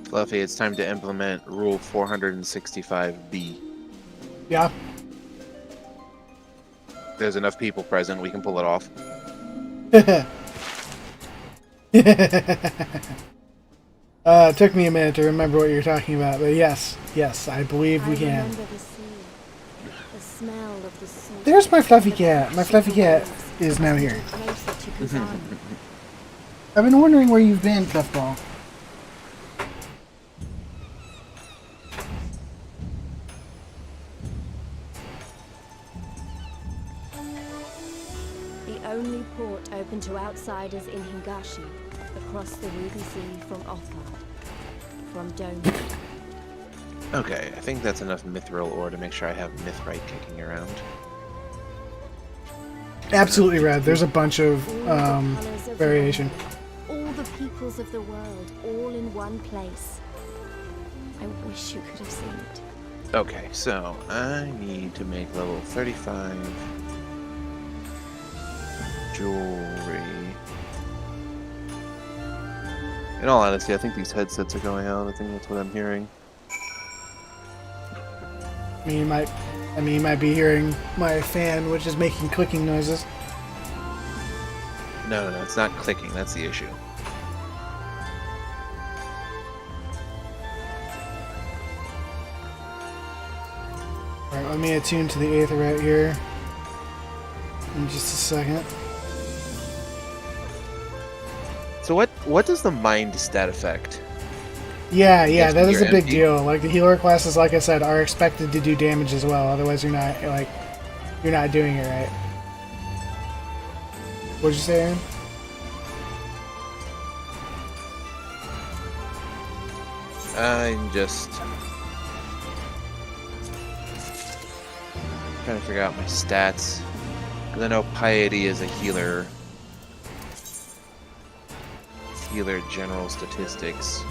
[SPEAKER 7] Fluffy, it's time to implement Rule 465B.
[SPEAKER 1] Yeah.
[SPEAKER 7] There's enough people present, we can pull it off.
[SPEAKER 1] It took me a minute to remember what you're talking about, but yes, I believe we can.
[SPEAKER 5] remember the sea, the smell of the salt.
[SPEAKER 1] There's my fluffy cat. My fluffy cat is now here.
[SPEAKER 5] Closer to Kazan.
[SPEAKER 1] I've been wondering where you've been, Puffball.
[SPEAKER 5] The only port open to outsiders in Hingashi, across the Ruby Sea from Othard, from Dome.
[SPEAKER 7] Okay, I think that's enough mithril ore to make sure I have mithrite kicking around.
[SPEAKER 1] Absolutely rad. There's a bunch of variation.
[SPEAKER 5] All the peoples of the world, all in one place. I wish you could have seen it.
[SPEAKER 7] Okay, so I need to make level 35 jewelry. In all honesty, I think these headsets are going out. I think that's what I'm hearing.
[SPEAKER 1] I mean, you might I mean, you might be hearing my fan, which is making clicking noises.
[SPEAKER 7] No, it's not clicking. That's the issue.
[SPEAKER 1] Alright, let me attune to the Aetheryte here. In just a second.
[SPEAKER 7] So what does the mind stat affect?
[SPEAKER 1] Yeah,
[SPEAKER 7] Yes,
[SPEAKER 1] that is a
[SPEAKER 7] you're
[SPEAKER 1] big
[SPEAKER 7] empty.
[SPEAKER 1] deal. Like the healer classes, like I said, are expected to do damage as well. Otherwise, you're not doing it right. What'd you say, Aaron?
[SPEAKER 7] I'm just trying to figure out my stats. Because I know Piety is a healer. Healer general statistics.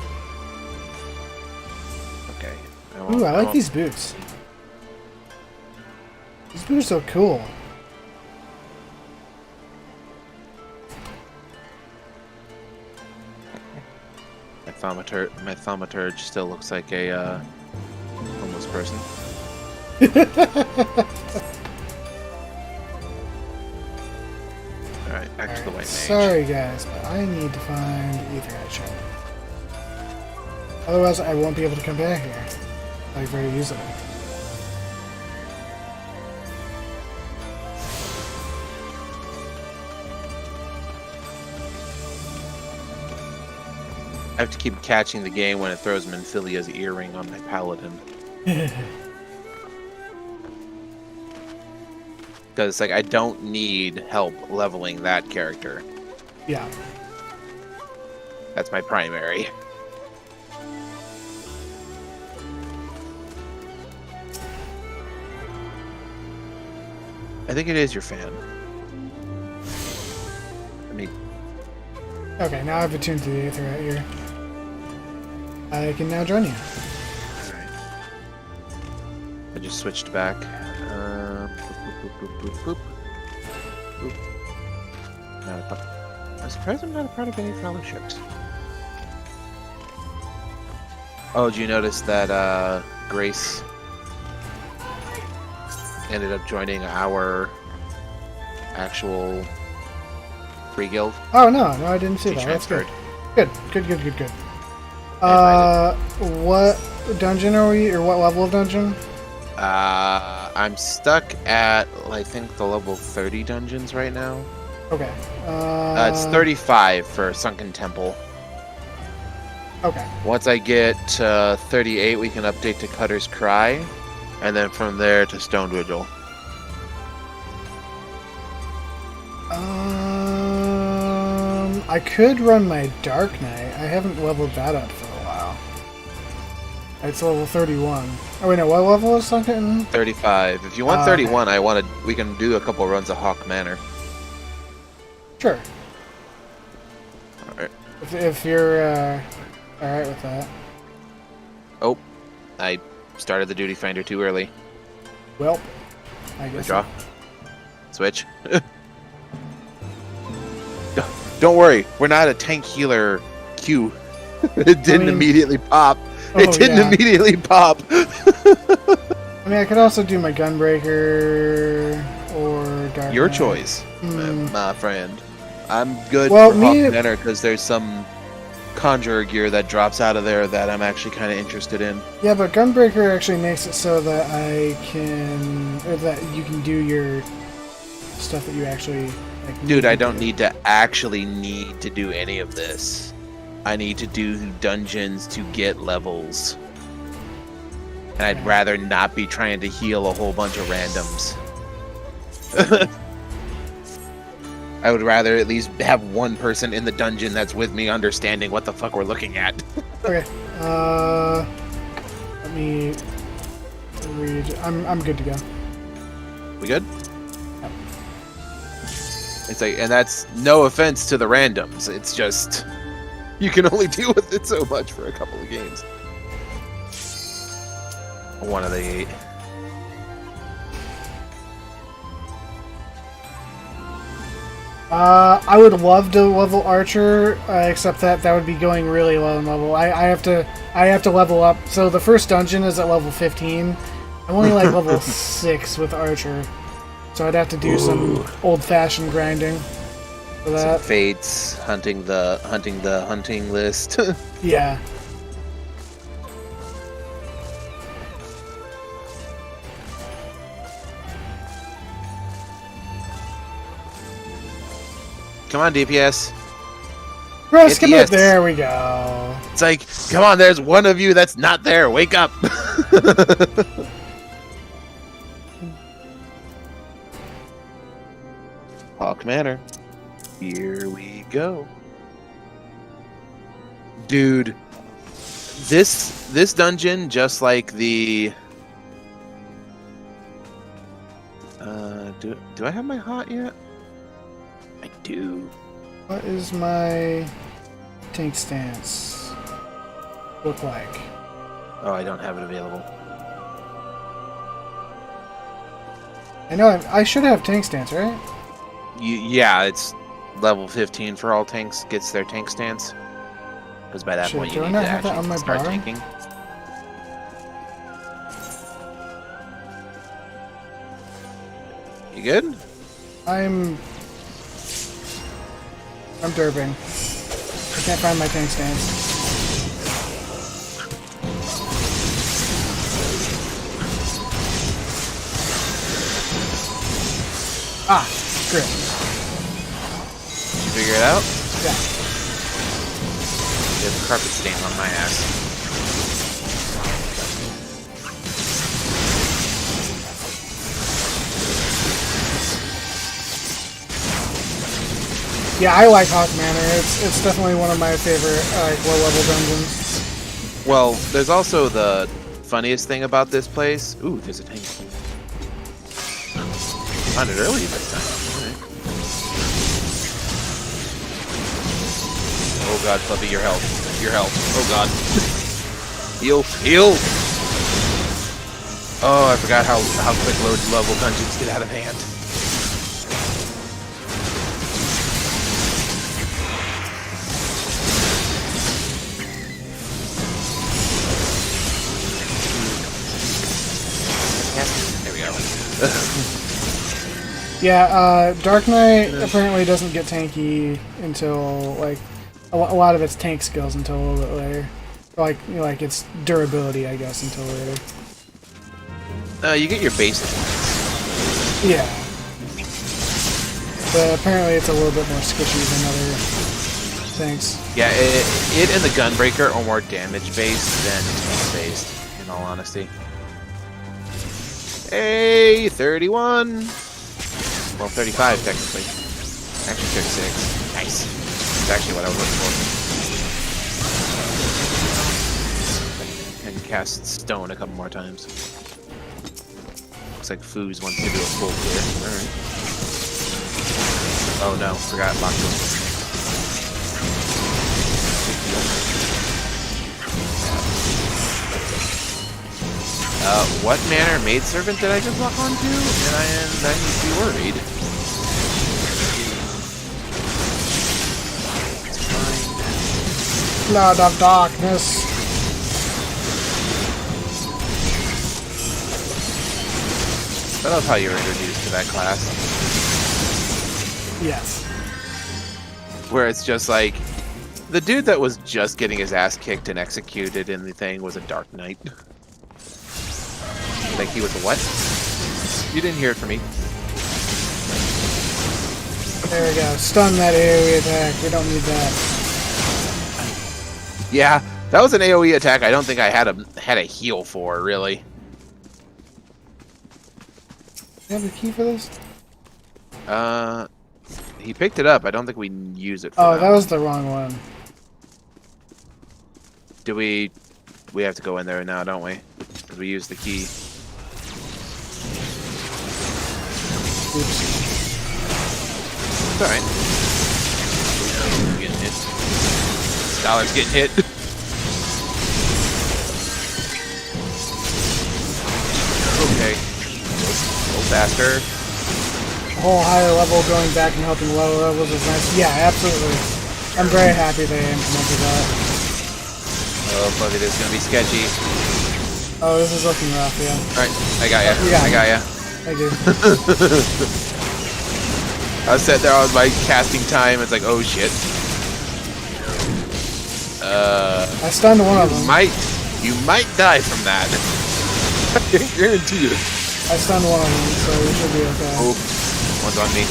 [SPEAKER 7] Okay.
[SPEAKER 1] Ooh, I like these boots. These boots are cool.
[SPEAKER 7] My thaumaturge still looks like a homeless person. Alright, back to the white mage.
[SPEAKER 1] Sorry, guys, but I need to find Aetheryte Shard. Otherwise, I won't be able to come back here. Like, very easily.
[SPEAKER 7] I have to keep catching the game when it throws Minfilia's earring on my paladin. Because like I don't need help leveling that character.
[SPEAKER 1] Yeah.
[SPEAKER 7] That's my primary. I think it is your fan. I mean,
[SPEAKER 1] Okay, now I've attuned to the Aetheryte here. I can now join you.
[SPEAKER 7] I just switched back. Boop, boop, boop, boop, boop. Not a part. I'm surprised I'm not a part of any fellowships. Oh, did you notice that Grace ended up joining our actual free guild?
[SPEAKER 1] Oh, no, I didn't see
[SPEAKER 7] She
[SPEAKER 1] that. That's good.
[SPEAKER 7] transferred.
[SPEAKER 1] Good. What dungeon are we, or what level of dungeon?
[SPEAKER 7] I'm stuck at, I think, the level 30 dungeons right now.
[SPEAKER 1] Okay.
[SPEAKER 7] It's 35 for Sunken Temple.
[SPEAKER 1] Okay.
[SPEAKER 7] Once I get to 38, we can update to Cutter's Cry, and then from there to Stone Vigil.
[SPEAKER 1] I could run my Dark Knight. I haven't leveled that up for a while. It's level 31. Oh wait, no, what level is Sunken?
[SPEAKER 7] 35. If you want
[SPEAKER 1] Okay.
[SPEAKER 7] 31, we can do a couple runs of Hawk Manor.
[SPEAKER 1] Sure.
[SPEAKER 7] Alright.
[SPEAKER 1] If you're alright with that.
[SPEAKER 7] Oh, I started the Duty Finder too early.
[SPEAKER 1] Well, I guess.
[SPEAKER 7] Withdraw. Switch. Don't worry, we're not a tank healer queue. It didn't immediately pop. It didn't immediately pop.
[SPEAKER 1] I mean, I could also do my Gunbreaker or Dark
[SPEAKER 7] Your
[SPEAKER 1] Knight.
[SPEAKER 7] choice, my friend. I'm good
[SPEAKER 1] Well,
[SPEAKER 7] for Hawk Manor because there's some Conjurer gear that drops out of there that I'm actually kind of interested in.
[SPEAKER 1] Yeah, but Gunbreaker actually makes it so that that you can do your stuff that you actually like.
[SPEAKER 7] Dude, I don't need to do any of this. I need to do dungeons to get levels. And I'd rather not be trying to heal a whole bunch of randoms. I would rather at least have one person in the dungeon that's with me understanding what the fuck we're looking at.
[SPEAKER 1] Okay. Let me read. I'm good to go.
[SPEAKER 7] We good? It's like, and that's no offense to the randoms. It's just you can only deal with it so much for a couple of games. One of the 8.
[SPEAKER 1] I would love to level Archer, except that would be going really low in level. I have to level up. So the first dungeon is at level 15. I'm only like level 6 with Archer, so I'd have to do some old-fashioned grinding for
[SPEAKER 7] Some
[SPEAKER 1] that.
[SPEAKER 7] fates, hunting the hunting list.
[SPEAKER 1] Yeah.
[SPEAKER 7] Come on, DPS.
[SPEAKER 1] Gross,
[SPEAKER 7] Get
[SPEAKER 1] come
[SPEAKER 7] the
[SPEAKER 1] up.
[SPEAKER 7] S.
[SPEAKER 1] There we go.
[SPEAKER 7] It's like, come on, there's one of you that's not there. Wake up. Hawk Manor. Here we go. Dude, this dungeon, just like the do I have my hot yet? I do.
[SPEAKER 1] What is my tank stance look like?
[SPEAKER 7] Oh, I don't have it available.
[SPEAKER 1] I know I should have tank stance, right?
[SPEAKER 7] Yeah, it's level 15 for all tanks gets their tank stance. Because by that
[SPEAKER 1] Shit,
[SPEAKER 7] point
[SPEAKER 1] do
[SPEAKER 7] you
[SPEAKER 1] I
[SPEAKER 7] need
[SPEAKER 1] not
[SPEAKER 7] to
[SPEAKER 1] have that
[SPEAKER 7] actually
[SPEAKER 1] on my
[SPEAKER 7] start
[SPEAKER 1] bar?
[SPEAKER 7] tanking. You good?
[SPEAKER 1] I'm derping. I can't find my tank stance. Ah, screw it.
[SPEAKER 7] Did you figure it out?
[SPEAKER 1] Yeah.
[SPEAKER 7] There's a carpet stain on my ass.
[SPEAKER 1] Yeah, I like Hawk Manor. It's definitely one of my favorite low level dungeons.
[SPEAKER 7] Well, there's also the funniest thing about this place. Ooh, there's a tank. Found it early this time. Alright. Oh god, Fluffy, your health. Your health. Oh god. Heal. Heal! Oh, I forgot how quick load level dungeons get out of hand. There we go.
[SPEAKER 1] Yeah, Dark Knight apparently doesn't get tanky until like a lot of its tank skills until a little bit later. Like like its durability, I guess, until later.
[SPEAKER 7] You get your basic.
[SPEAKER 1] Yeah. But apparently it's a little bit more squishy than other things.
[SPEAKER 7] Yeah, it and the Gunbreaker are more damage based than tank based, in all honesty. Hey, 31! Well, 35 technically. Actually, 36. Nice. That's actually what I was looking for. And cast Stone a couple more times. Looks like Foos wants to do a full clear. Alright. Oh no, forgot locked. What manor maidservant did I just walk onto? And I need to be worried. It's fine.
[SPEAKER 1] Blood of Darkness.
[SPEAKER 7] I love how you were introduced to that class.
[SPEAKER 1] Yes.
[SPEAKER 7] Where it's just like, the dude that was just getting his ass kicked and executed in the thing was a Dark Knight. Like he was a what? You didn't hear it from me.
[SPEAKER 1] There we go. Stun that AoE attack. We don't need that.
[SPEAKER 7] Yeah, that was an AoE attack I don't think I had a heal for, really.
[SPEAKER 1] You have a key for this?
[SPEAKER 7] He picked it up. I don't think we use it for
[SPEAKER 1] Oh,
[SPEAKER 7] now.
[SPEAKER 1] that was the wrong one.
[SPEAKER 7] Do we have to go in there now, don't we? Because we used the key.
[SPEAKER 1] Oops.
[SPEAKER 7] It's alright. Getting hit. Scholar's getting hit. Okay. Go faster.
[SPEAKER 1] The whole higher level going back and helping lower levels is nice. Yeah, absolutely. I'm very happy they implemented that.
[SPEAKER 7] Oh, fuck it, it's gonna be sketchy.
[SPEAKER 1] Oh, this is looking rough, yeah.
[SPEAKER 7] Alright, I got ya.
[SPEAKER 1] You got
[SPEAKER 7] I
[SPEAKER 1] it.
[SPEAKER 7] got ya.
[SPEAKER 1] I do.
[SPEAKER 7] I was sitting there on my casting time. It's like, oh shit.
[SPEAKER 1] I stunned one of them.
[SPEAKER 7] You might die from that. I can guarantee it.
[SPEAKER 1] I stunned one of them, so we should be okay.
[SPEAKER 7] Oh, one's on me.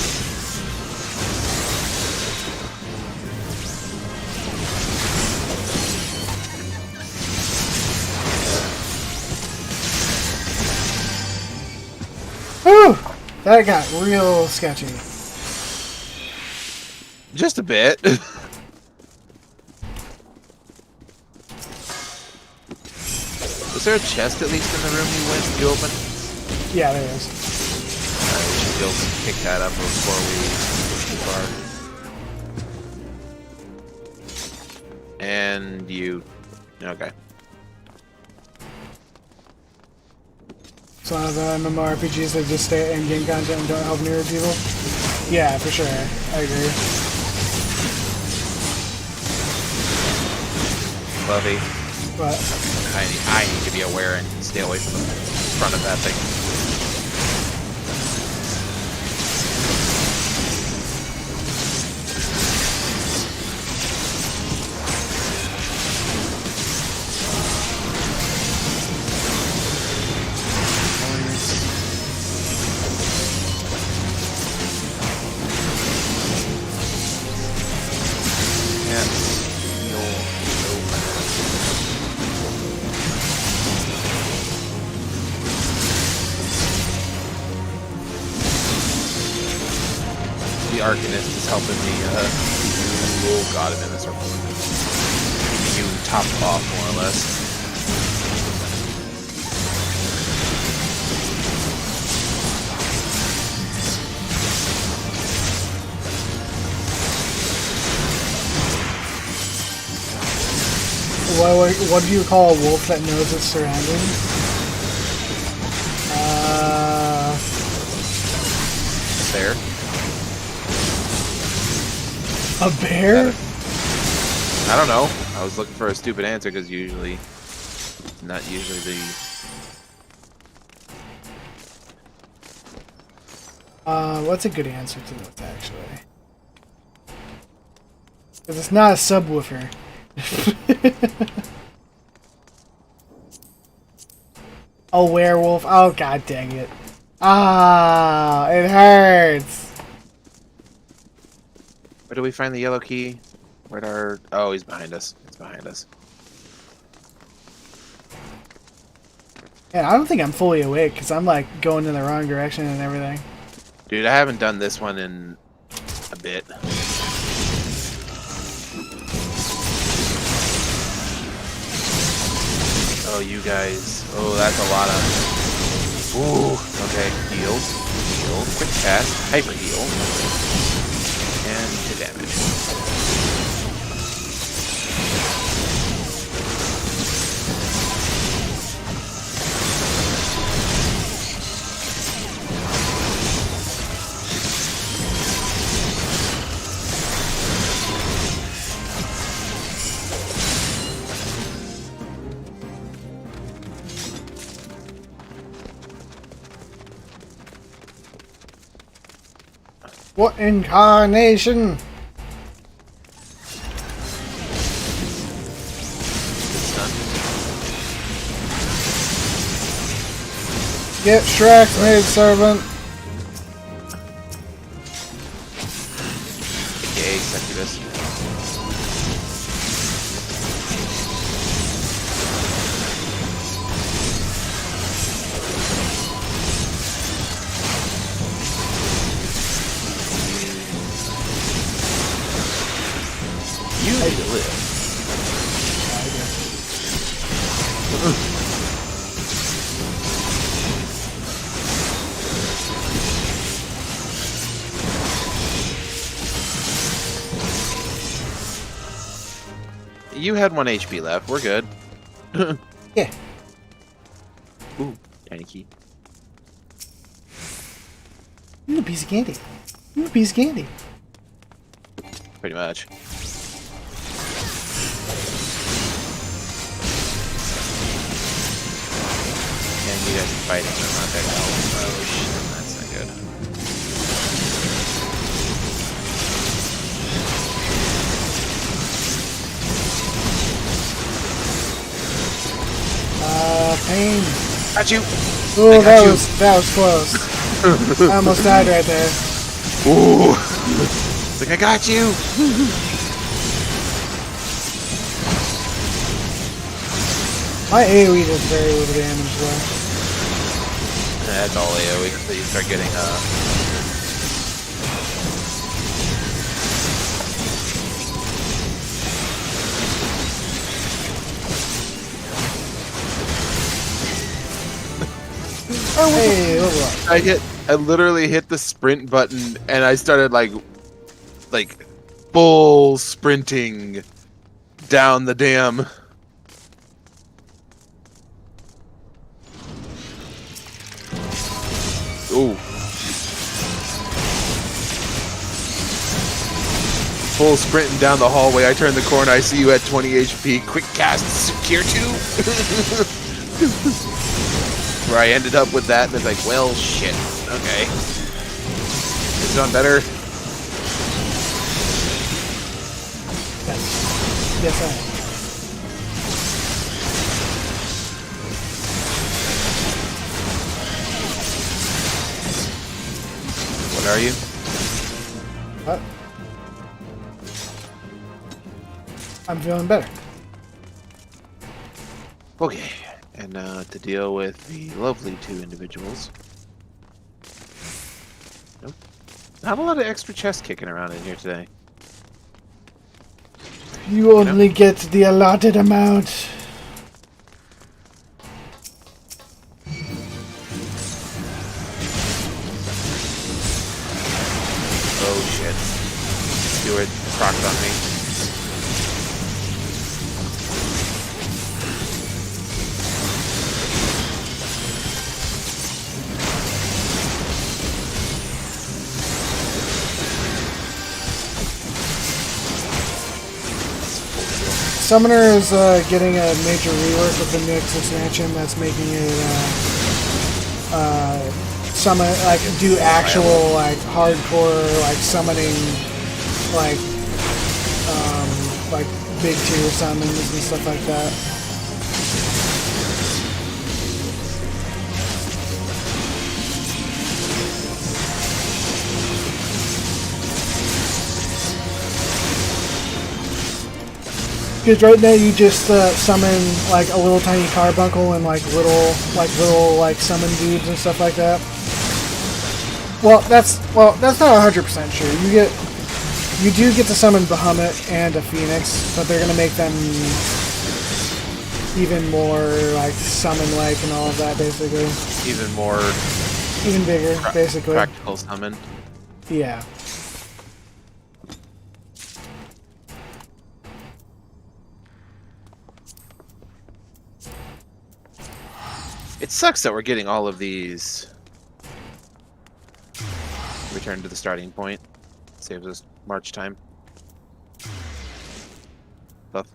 [SPEAKER 1] Whew! That got real sketchy.
[SPEAKER 7] Just a bit. Was there a chest at least in the room you opened?
[SPEAKER 1] Yeah, there is.
[SPEAKER 7] Alright, we should be able to pick that up before we push too far. And you... Okay.
[SPEAKER 1] It's one of the MMORPGs that just stay at in-game content and don't help newer people. Yeah, for sure. I agree.
[SPEAKER 7] Lovey.
[SPEAKER 1] But
[SPEAKER 7] I need to be aware and stay away from the front of that thing. The Arcanist is helping me, oh god, I'm in this circle. Keeping you topped off, more or less.
[SPEAKER 1] what do you call a wolf that knows its surroundings?
[SPEAKER 7] There.
[SPEAKER 1] A bear?
[SPEAKER 7] I don't know. I was looking for a stupid answer because usually, not usually the...
[SPEAKER 1] What's a good answer to this, actually? Because it's not a subwoofer. A werewolf? Oh, god dang it. Ah, it hurts.
[SPEAKER 7] Where do we find the yellow key? Where'd our... Oh, he's behind us. It's behind us.
[SPEAKER 1] Man, I don't think I'm fully awake because I'm like going in the wrong direction and everything.
[SPEAKER 7] Dude, I haven't done this one in a bit. Oh, you guys. Oh, that's a lot of... Ooh, okay. Heal. Heal. Quick cast. Hyper heal. And to damage.
[SPEAKER 1] What incarnation? Get Shrek, maid servant.
[SPEAKER 7] AKA Succubus. You need to live. You had 1 HP left. We're good.
[SPEAKER 1] Yeah.
[SPEAKER 7] Ooh, tiny key.
[SPEAKER 1] A piece of candy. A piece of candy.
[SPEAKER 7] Pretty much. You guys are fighting them on that elf. Oh shit, that's not good.
[SPEAKER 1] Pain.
[SPEAKER 7] Got you!
[SPEAKER 1] Oh,
[SPEAKER 7] got you.
[SPEAKER 1] that was close. I almost died right there.
[SPEAKER 7] Ooh! It's like, I got you!
[SPEAKER 1] My AoE does very little damage though.
[SPEAKER 7] That's all AoE until you start getting,
[SPEAKER 1] Hey, level up.
[SPEAKER 7] I literally hit the sprint button and I started like full sprinting down the damn. Ooh. Full sprinting down the hallway. I turn the corner. I see you at 20 HP. Quick cast, secure 2. Where I ended up with that, and it's like, well, shit. Okay. Is it on better?
[SPEAKER 1] Yes, I am.
[SPEAKER 7] What are you?
[SPEAKER 1] What? I'm feeling better.
[SPEAKER 7] Okay. And now to deal with the lovely 2 individuals. Nope. Not a lot of extra chest kicking around in here today.
[SPEAKER 1] You only get the allotted amount.
[SPEAKER 7] Oh shit. Stewart procced on me.
[SPEAKER 1] Summoner is getting a major rework with the next expansion that's making it summon, like, do actual, like, hardcore, like, summoning, like big tier summons and stuff like that. Because right now you just summon like a little tiny carbuncle and like little summon dudes and stuff like that. Well, that's not 100% true. You do get to summon Bahamut and a Phoenix, but they're gonna make them even more like summon-like and all of that, basically.
[SPEAKER 7] Even
[SPEAKER 1] bigger, basically.
[SPEAKER 7] Practical summon.
[SPEAKER 1] Yeah.
[SPEAKER 7] It sucks that we're getting all of these. Return to the starting point. Saves us march time. Buff.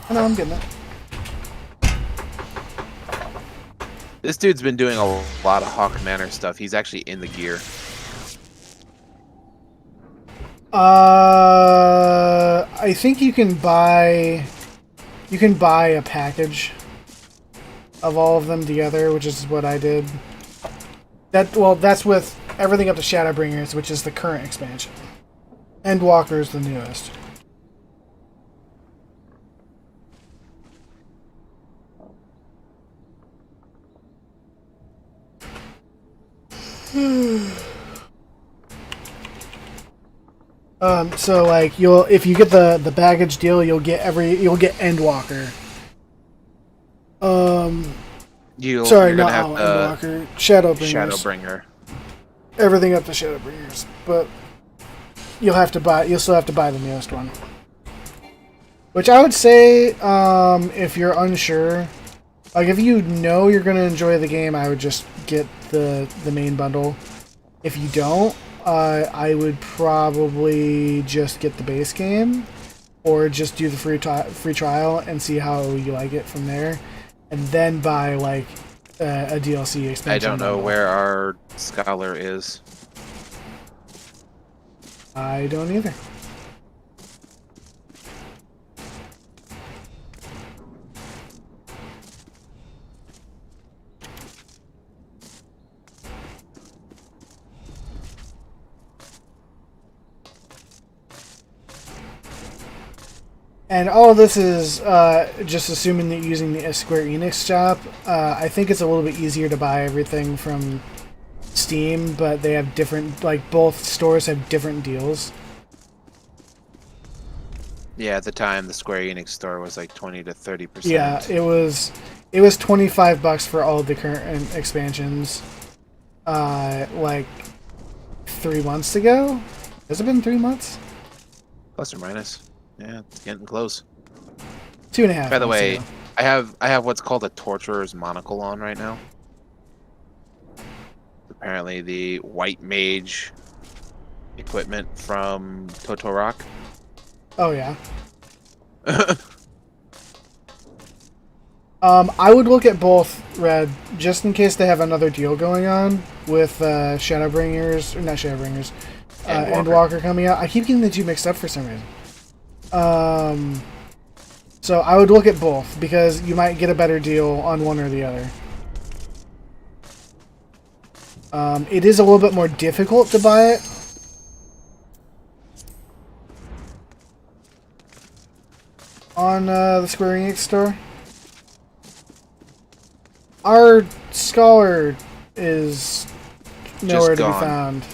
[SPEAKER 1] I know, I'm getting it.
[SPEAKER 7] This dude's been doing a lot of Hawk Manor stuff. He's actually in the gear.
[SPEAKER 1] I think you can buy a package of all of them together, which is what I did. That's with everything up to Shadowbringers, which is the current expansion. Endwalker is the newest. So like if you get the baggage deal, you'll get Endwalker. Sorry, not Endwalker.
[SPEAKER 7] Shadowbringer.
[SPEAKER 1] Everything up to Shadowbringers, but you'll still have to buy the newest one. Which I would say, if you're unsure, like if you know you're gonna enjoy the game, I would just get the main bundle. If you don't, I would probably just get the base game, or just do the free trial and see how you like it from there, and then buy like a DLC expansion.
[SPEAKER 7] I don't know
[SPEAKER 1] bundle.
[SPEAKER 7] where our scholar is.
[SPEAKER 1] I don't either. And all of this is just assuming that you're using the Square Enix shop. I think it's a little bit easier to buy everything from Steam, but they have different, like both stores have different deals.
[SPEAKER 7] Yeah, at the time the Square Enix store was like 20 to 30%.
[SPEAKER 1] Yeah, it was $25 for all of the current expansions. Like 3 months ago. Has it been 3 months?
[SPEAKER 7] Plus or minus. Yeah, it's getting close.
[SPEAKER 1] 2.5.
[SPEAKER 7] By the
[SPEAKER 1] months
[SPEAKER 7] way,
[SPEAKER 1] ago.
[SPEAKER 7] I have what's called a Torturer's Monocle on right now. Apparently the white mage equipment from Totorok.
[SPEAKER 1] Oh yeah. I would look at both, Red, just in case they have another deal going on with Shadowbringers, or not Shadowbringers, Endwalker coming out. I keep getting the two mixed up for some reason. So I would look at both, because you might get a better deal on one or the other. It is a little bit more difficult to buy it. On the Square Enix store. Our scholar is nowhere to be
[SPEAKER 7] gone.
[SPEAKER 1] found.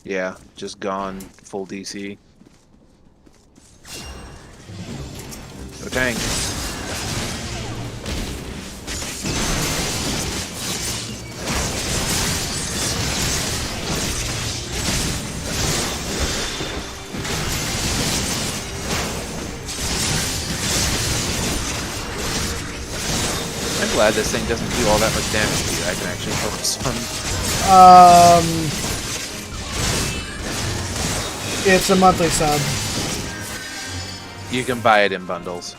[SPEAKER 7] Yeah, just gone full DC. No tank. I'm glad this thing doesn't do all that much damage to you. I can actually focus on.
[SPEAKER 1] It's a monthly sub.
[SPEAKER 7] You can buy it in bundles.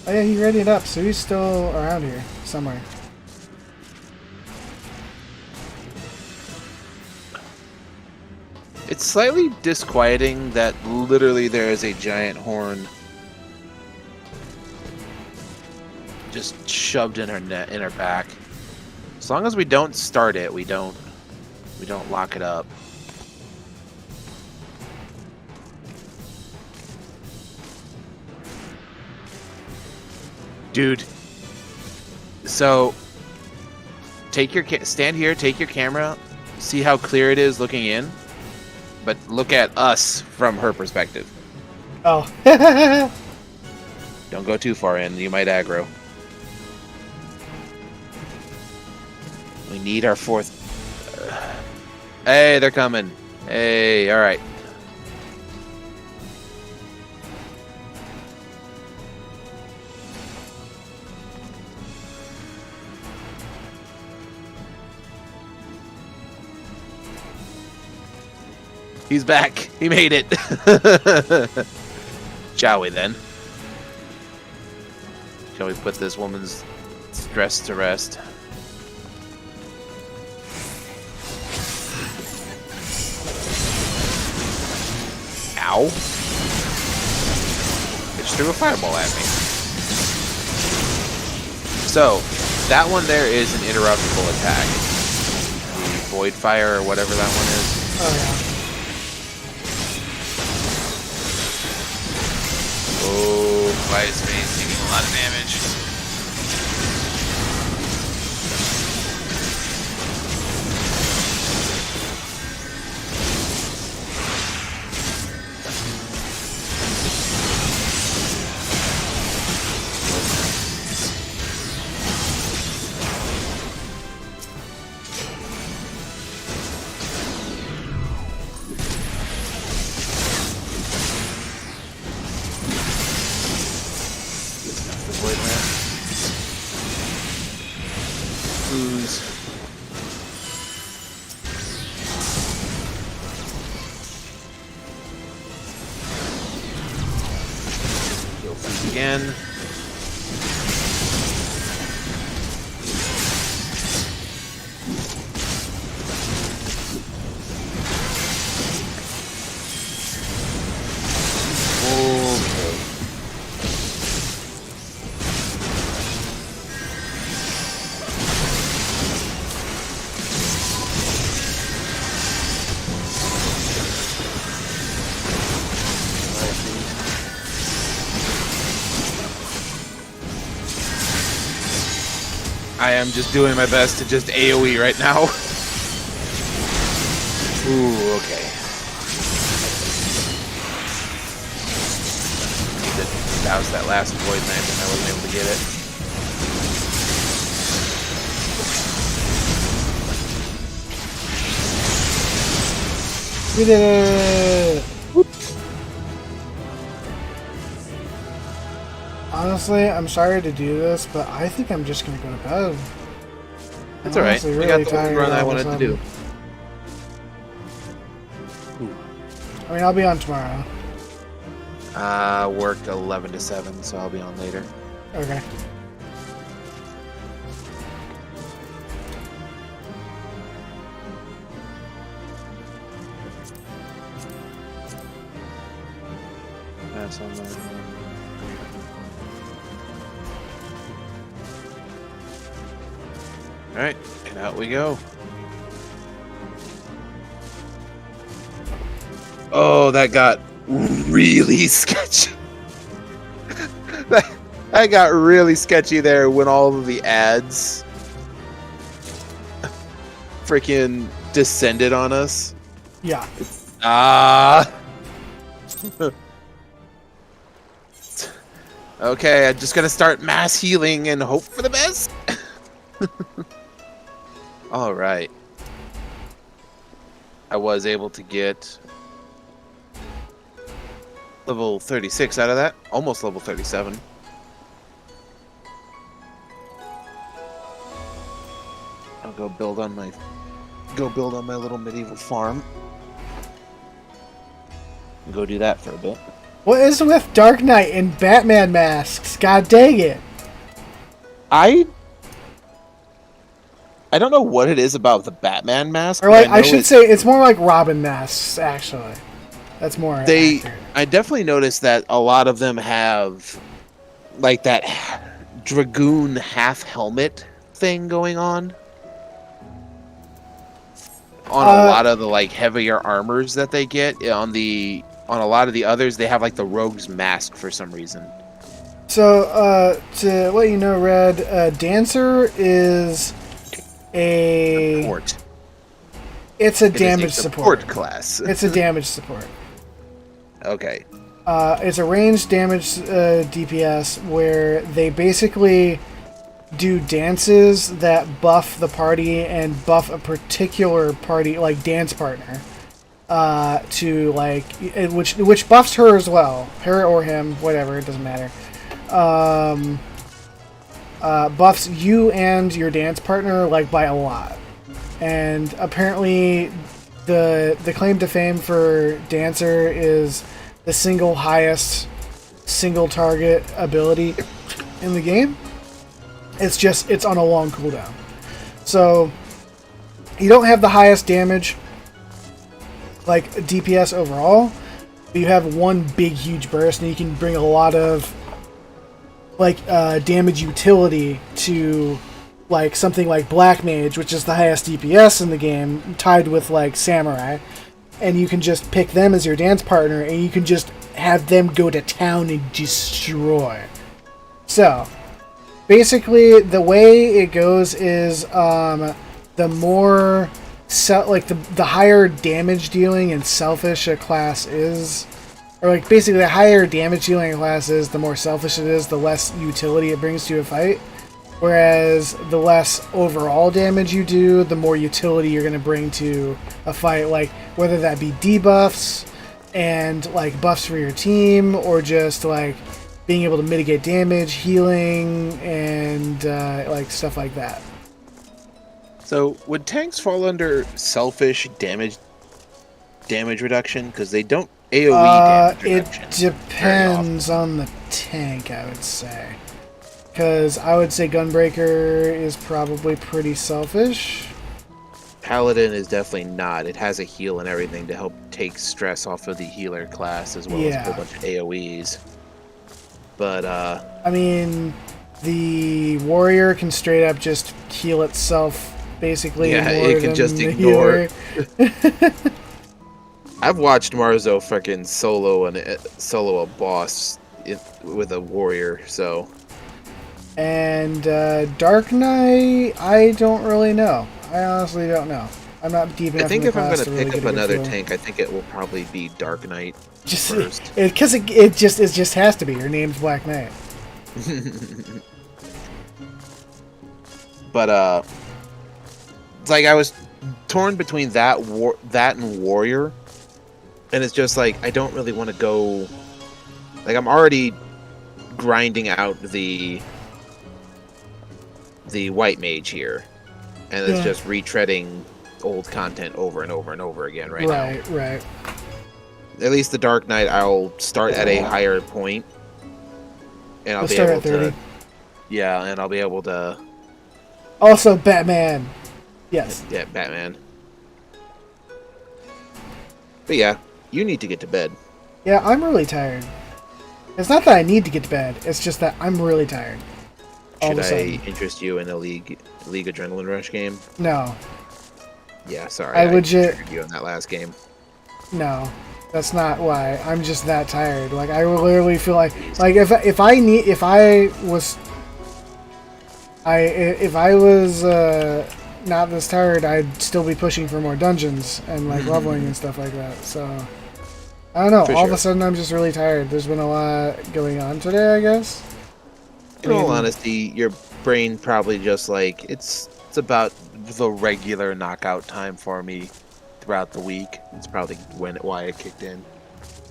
[SPEAKER 1] Oh yeah, he readied up, so he's still around here somewhere.
[SPEAKER 7] It's slightly disquieting that literally there is a giant horn just shoved in her back. As long as we don't start it, we don't lock it up. Dude. So take your stand here, take your camera, see how clear it is looking in. But look at us from her perspective.
[SPEAKER 1] Oh.
[SPEAKER 7] Don't go too far in, you might aggro. We need our fourth. Hey, they're coming. Hey, alright. He's back. He made it. Shall we then? Shall we put this woman's stress to rest? Ow. It just threw a fireball at me. So, that one there is an interruptible attack. The Void Fire or whatever that one is.
[SPEAKER 1] Oh yeah.
[SPEAKER 7] Oh, Quiet Space taking a lot of damage. Void Lamp. once again. I am just doing my best to just AoE right now. Ooh, okay. That was that last void knife and I wasn't able to get it.
[SPEAKER 1] We did it! Honestly, I'm sorry to do this, but I think I'm just gonna go to bed.
[SPEAKER 7] That's alright. We got the run I wanted to do.
[SPEAKER 1] I mean, I'll be on tomorrow.
[SPEAKER 7] Worked 11 to 7, so I'll be on later.
[SPEAKER 1] Okay.
[SPEAKER 7] That's on there. Alright, and out we go. Oh, that got really sketchy. That got really sketchy there when all of the ads freaking descended on us.
[SPEAKER 1] Yeah.
[SPEAKER 7] Okay, I'm just gonna start mass healing and hope for the best. All right. I was able to get level 36 out of that, almost level 37. I'll go build on my little medieval farm. Go do that for a bit.
[SPEAKER 1] What is with Dark Knight and Batman masks? God dang it!
[SPEAKER 7] I don't know what it is about the Batman mask.
[SPEAKER 1] Or like I should say, it's more like Robin masks. Actually, that's more. Accurate.
[SPEAKER 7] I definitely noticed that a lot of them have like that dragoon half helmet thing going on a lot of the like heavier armors that they get. On a lot of the others, they have like the rogue's mask for some reason.
[SPEAKER 1] So to let you know, Red, Dancer is a
[SPEAKER 7] support.
[SPEAKER 1] It's a damage support
[SPEAKER 7] class.
[SPEAKER 1] It's a damage support.
[SPEAKER 7] Okay.
[SPEAKER 1] It's a ranged damage DPS where they basically do dances that buff the party and buff a particular party, like dance partner, to like which buffs her as well, her or him, whatever, it doesn't matter. Buffs you and your dance partner like by a lot, and apparently the claim to fame for Dancer is the single highest single target ability in the game. It's on a long cooldown, so you don't have the highest damage like DPS overall, but you have one big huge burst, and you can bring a lot of like damage utility to like something like Black Mage, which is the highest DPS in the game, tied with like Samurai, and you can just pick them as your dance partner, and you can just have them go to town and destroy. So basically, the way it goes is the more the higher damage dealing and selfish a class is, or like basically the higher damage dealing a class is, the more selfish it is, the less utility it brings to a fight. Whereas the less overall damage you do, the more utility you're going to bring to a fight, like whether that be debuffs and like buffs for your team, or just like being able to mitigate damage, healing, and like stuff like that.
[SPEAKER 7] So would tanks fall under selfish damage reduction? Because they don't AoE damage reduction.
[SPEAKER 1] It depends on the tank, I would say. Because I would say Gunbreaker is probably pretty selfish.
[SPEAKER 7] Paladin is definitely not. It has a heal and everything to help take stress off of the healer class, as well as a whole bunch of AoEs. But,
[SPEAKER 1] I mean, the warrior can straight up just heal itself, basically.
[SPEAKER 7] yeah,
[SPEAKER 1] more
[SPEAKER 7] it can
[SPEAKER 1] than
[SPEAKER 7] just
[SPEAKER 1] the
[SPEAKER 7] ignore.
[SPEAKER 1] healer.
[SPEAKER 7] I've watched Marzo fucking solo a boss with a warrior, so...
[SPEAKER 1] And Dark Knight, I don't really know. I honestly don't know. I'm not deep enough.
[SPEAKER 7] I think
[SPEAKER 1] in the
[SPEAKER 7] if I'm
[SPEAKER 1] class
[SPEAKER 7] going to
[SPEAKER 1] really
[SPEAKER 7] pick
[SPEAKER 1] get
[SPEAKER 7] up
[SPEAKER 1] a good
[SPEAKER 7] another
[SPEAKER 1] feel.
[SPEAKER 7] tank, I think it will probably be Dark Knight
[SPEAKER 1] Just
[SPEAKER 7] first.
[SPEAKER 1] because it just has to be. Your name's Black Knight.
[SPEAKER 7] But it's like I was torn between that and warrior, and it's just like I don't really want to go. Like I'm already grinding out the white mage here, and it's
[SPEAKER 1] Yeah.
[SPEAKER 7] just retreading old content over and over and over again now.
[SPEAKER 1] Right.
[SPEAKER 7] At least the Dark Knight, I'll start at a higher point, and I'll
[SPEAKER 1] We'll
[SPEAKER 7] be
[SPEAKER 1] start
[SPEAKER 7] able
[SPEAKER 1] at 30.
[SPEAKER 7] to. Yeah, and I'll be able to.
[SPEAKER 1] Also, Batman. Yes.
[SPEAKER 7] Yeah, Batman. But yeah, you need to get to bed.
[SPEAKER 1] Yeah, I'm really tired. It's not that I need to get to bed. It's just that I'm really tired. All
[SPEAKER 7] Should
[SPEAKER 1] of a
[SPEAKER 7] I
[SPEAKER 1] sudden.
[SPEAKER 7] interest you in a League Adrenaline Rush game?
[SPEAKER 1] No.
[SPEAKER 7] Yeah, sorry.
[SPEAKER 1] I legit-
[SPEAKER 7] triggered you in that last game.
[SPEAKER 1] No. That's not why. I'm just that tired. Like I literally feel like if I was not this tired, I'd still be pushing for more dungeons and like leveling and stuff like that. So I don't know.
[SPEAKER 7] For
[SPEAKER 1] All of
[SPEAKER 7] sure.
[SPEAKER 1] a sudden, I'm just really tired. There's been a lot going on today, I guess.
[SPEAKER 7] In all honesty, your brain probably just like it's about the regular knockout time for me throughout the week. It's probably why it kicked in.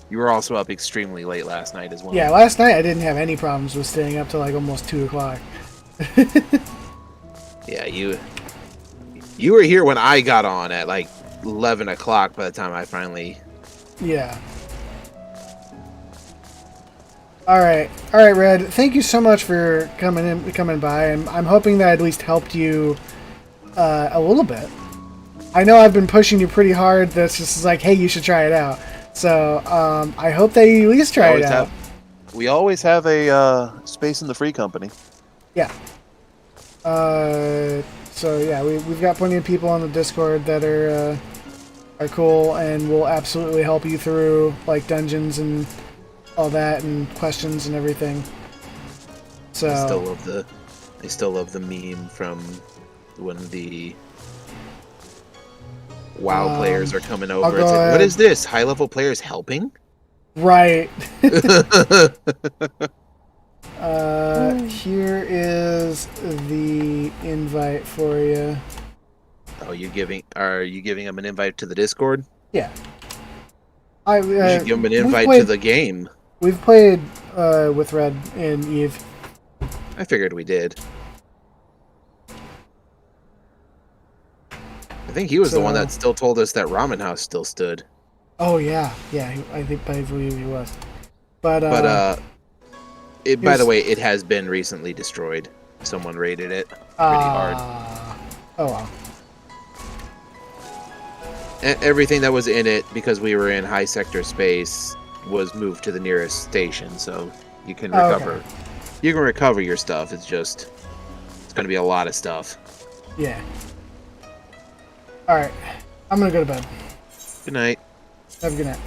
[SPEAKER 7] You were also up extremely late last night as well.
[SPEAKER 1] Yeah, last night I didn't have any problems with staying up till like almost 2 o'clock.
[SPEAKER 7] Yeah, you were here when I got on at like 11 o'clock by the time I finally...
[SPEAKER 1] Yeah. All right, Red. Thank you so much for coming by, and I'm hoping that I at least helped you a little bit. I know I've been pushing you pretty hard. That's just like, hey, you should try it out. So I hope that you at least try it out.
[SPEAKER 7] We always have a space in the free company.
[SPEAKER 1] Yeah. So yeah, we've got plenty of people on the Discord that are cool, and will absolutely help you through like dungeons and all that, and questions and everything. So
[SPEAKER 7] I still love the meme from when the WoW players are coming
[SPEAKER 1] I'll
[SPEAKER 7] over.
[SPEAKER 1] go
[SPEAKER 7] It's like, what
[SPEAKER 1] ahead.
[SPEAKER 7] is this? High level players helping?
[SPEAKER 1] right. Here is the invite for you.
[SPEAKER 7] Oh, are you giving them an invite to the Discord?
[SPEAKER 1] Yeah.
[SPEAKER 7] You should give them an invite to the game.
[SPEAKER 1] We've played with Red and Eve.
[SPEAKER 7] I figured we did. I think he was the one that still told us that Ramen House still stood.
[SPEAKER 1] Oh yeah, I believe he was. But
[SPEAKER 7] By the way, it has been recently destroyed. Someone raided it pretty hard.
[SPEAKER 1] Oh wow.
[SPEAKER 7] Everything that was in it, because we were in high sector space, was moved to the nearest station, so you can recover.
[SPEAKER 1] Okay.
[SPEAKER 7] You can recover your stuff. It's going to be a lot of stuff.
[SPEAKER 1] Yeah. All right, I'm gonna go to bed.
[SPEAKER 7] Good night.
[SPEAKER 1] Have a good night.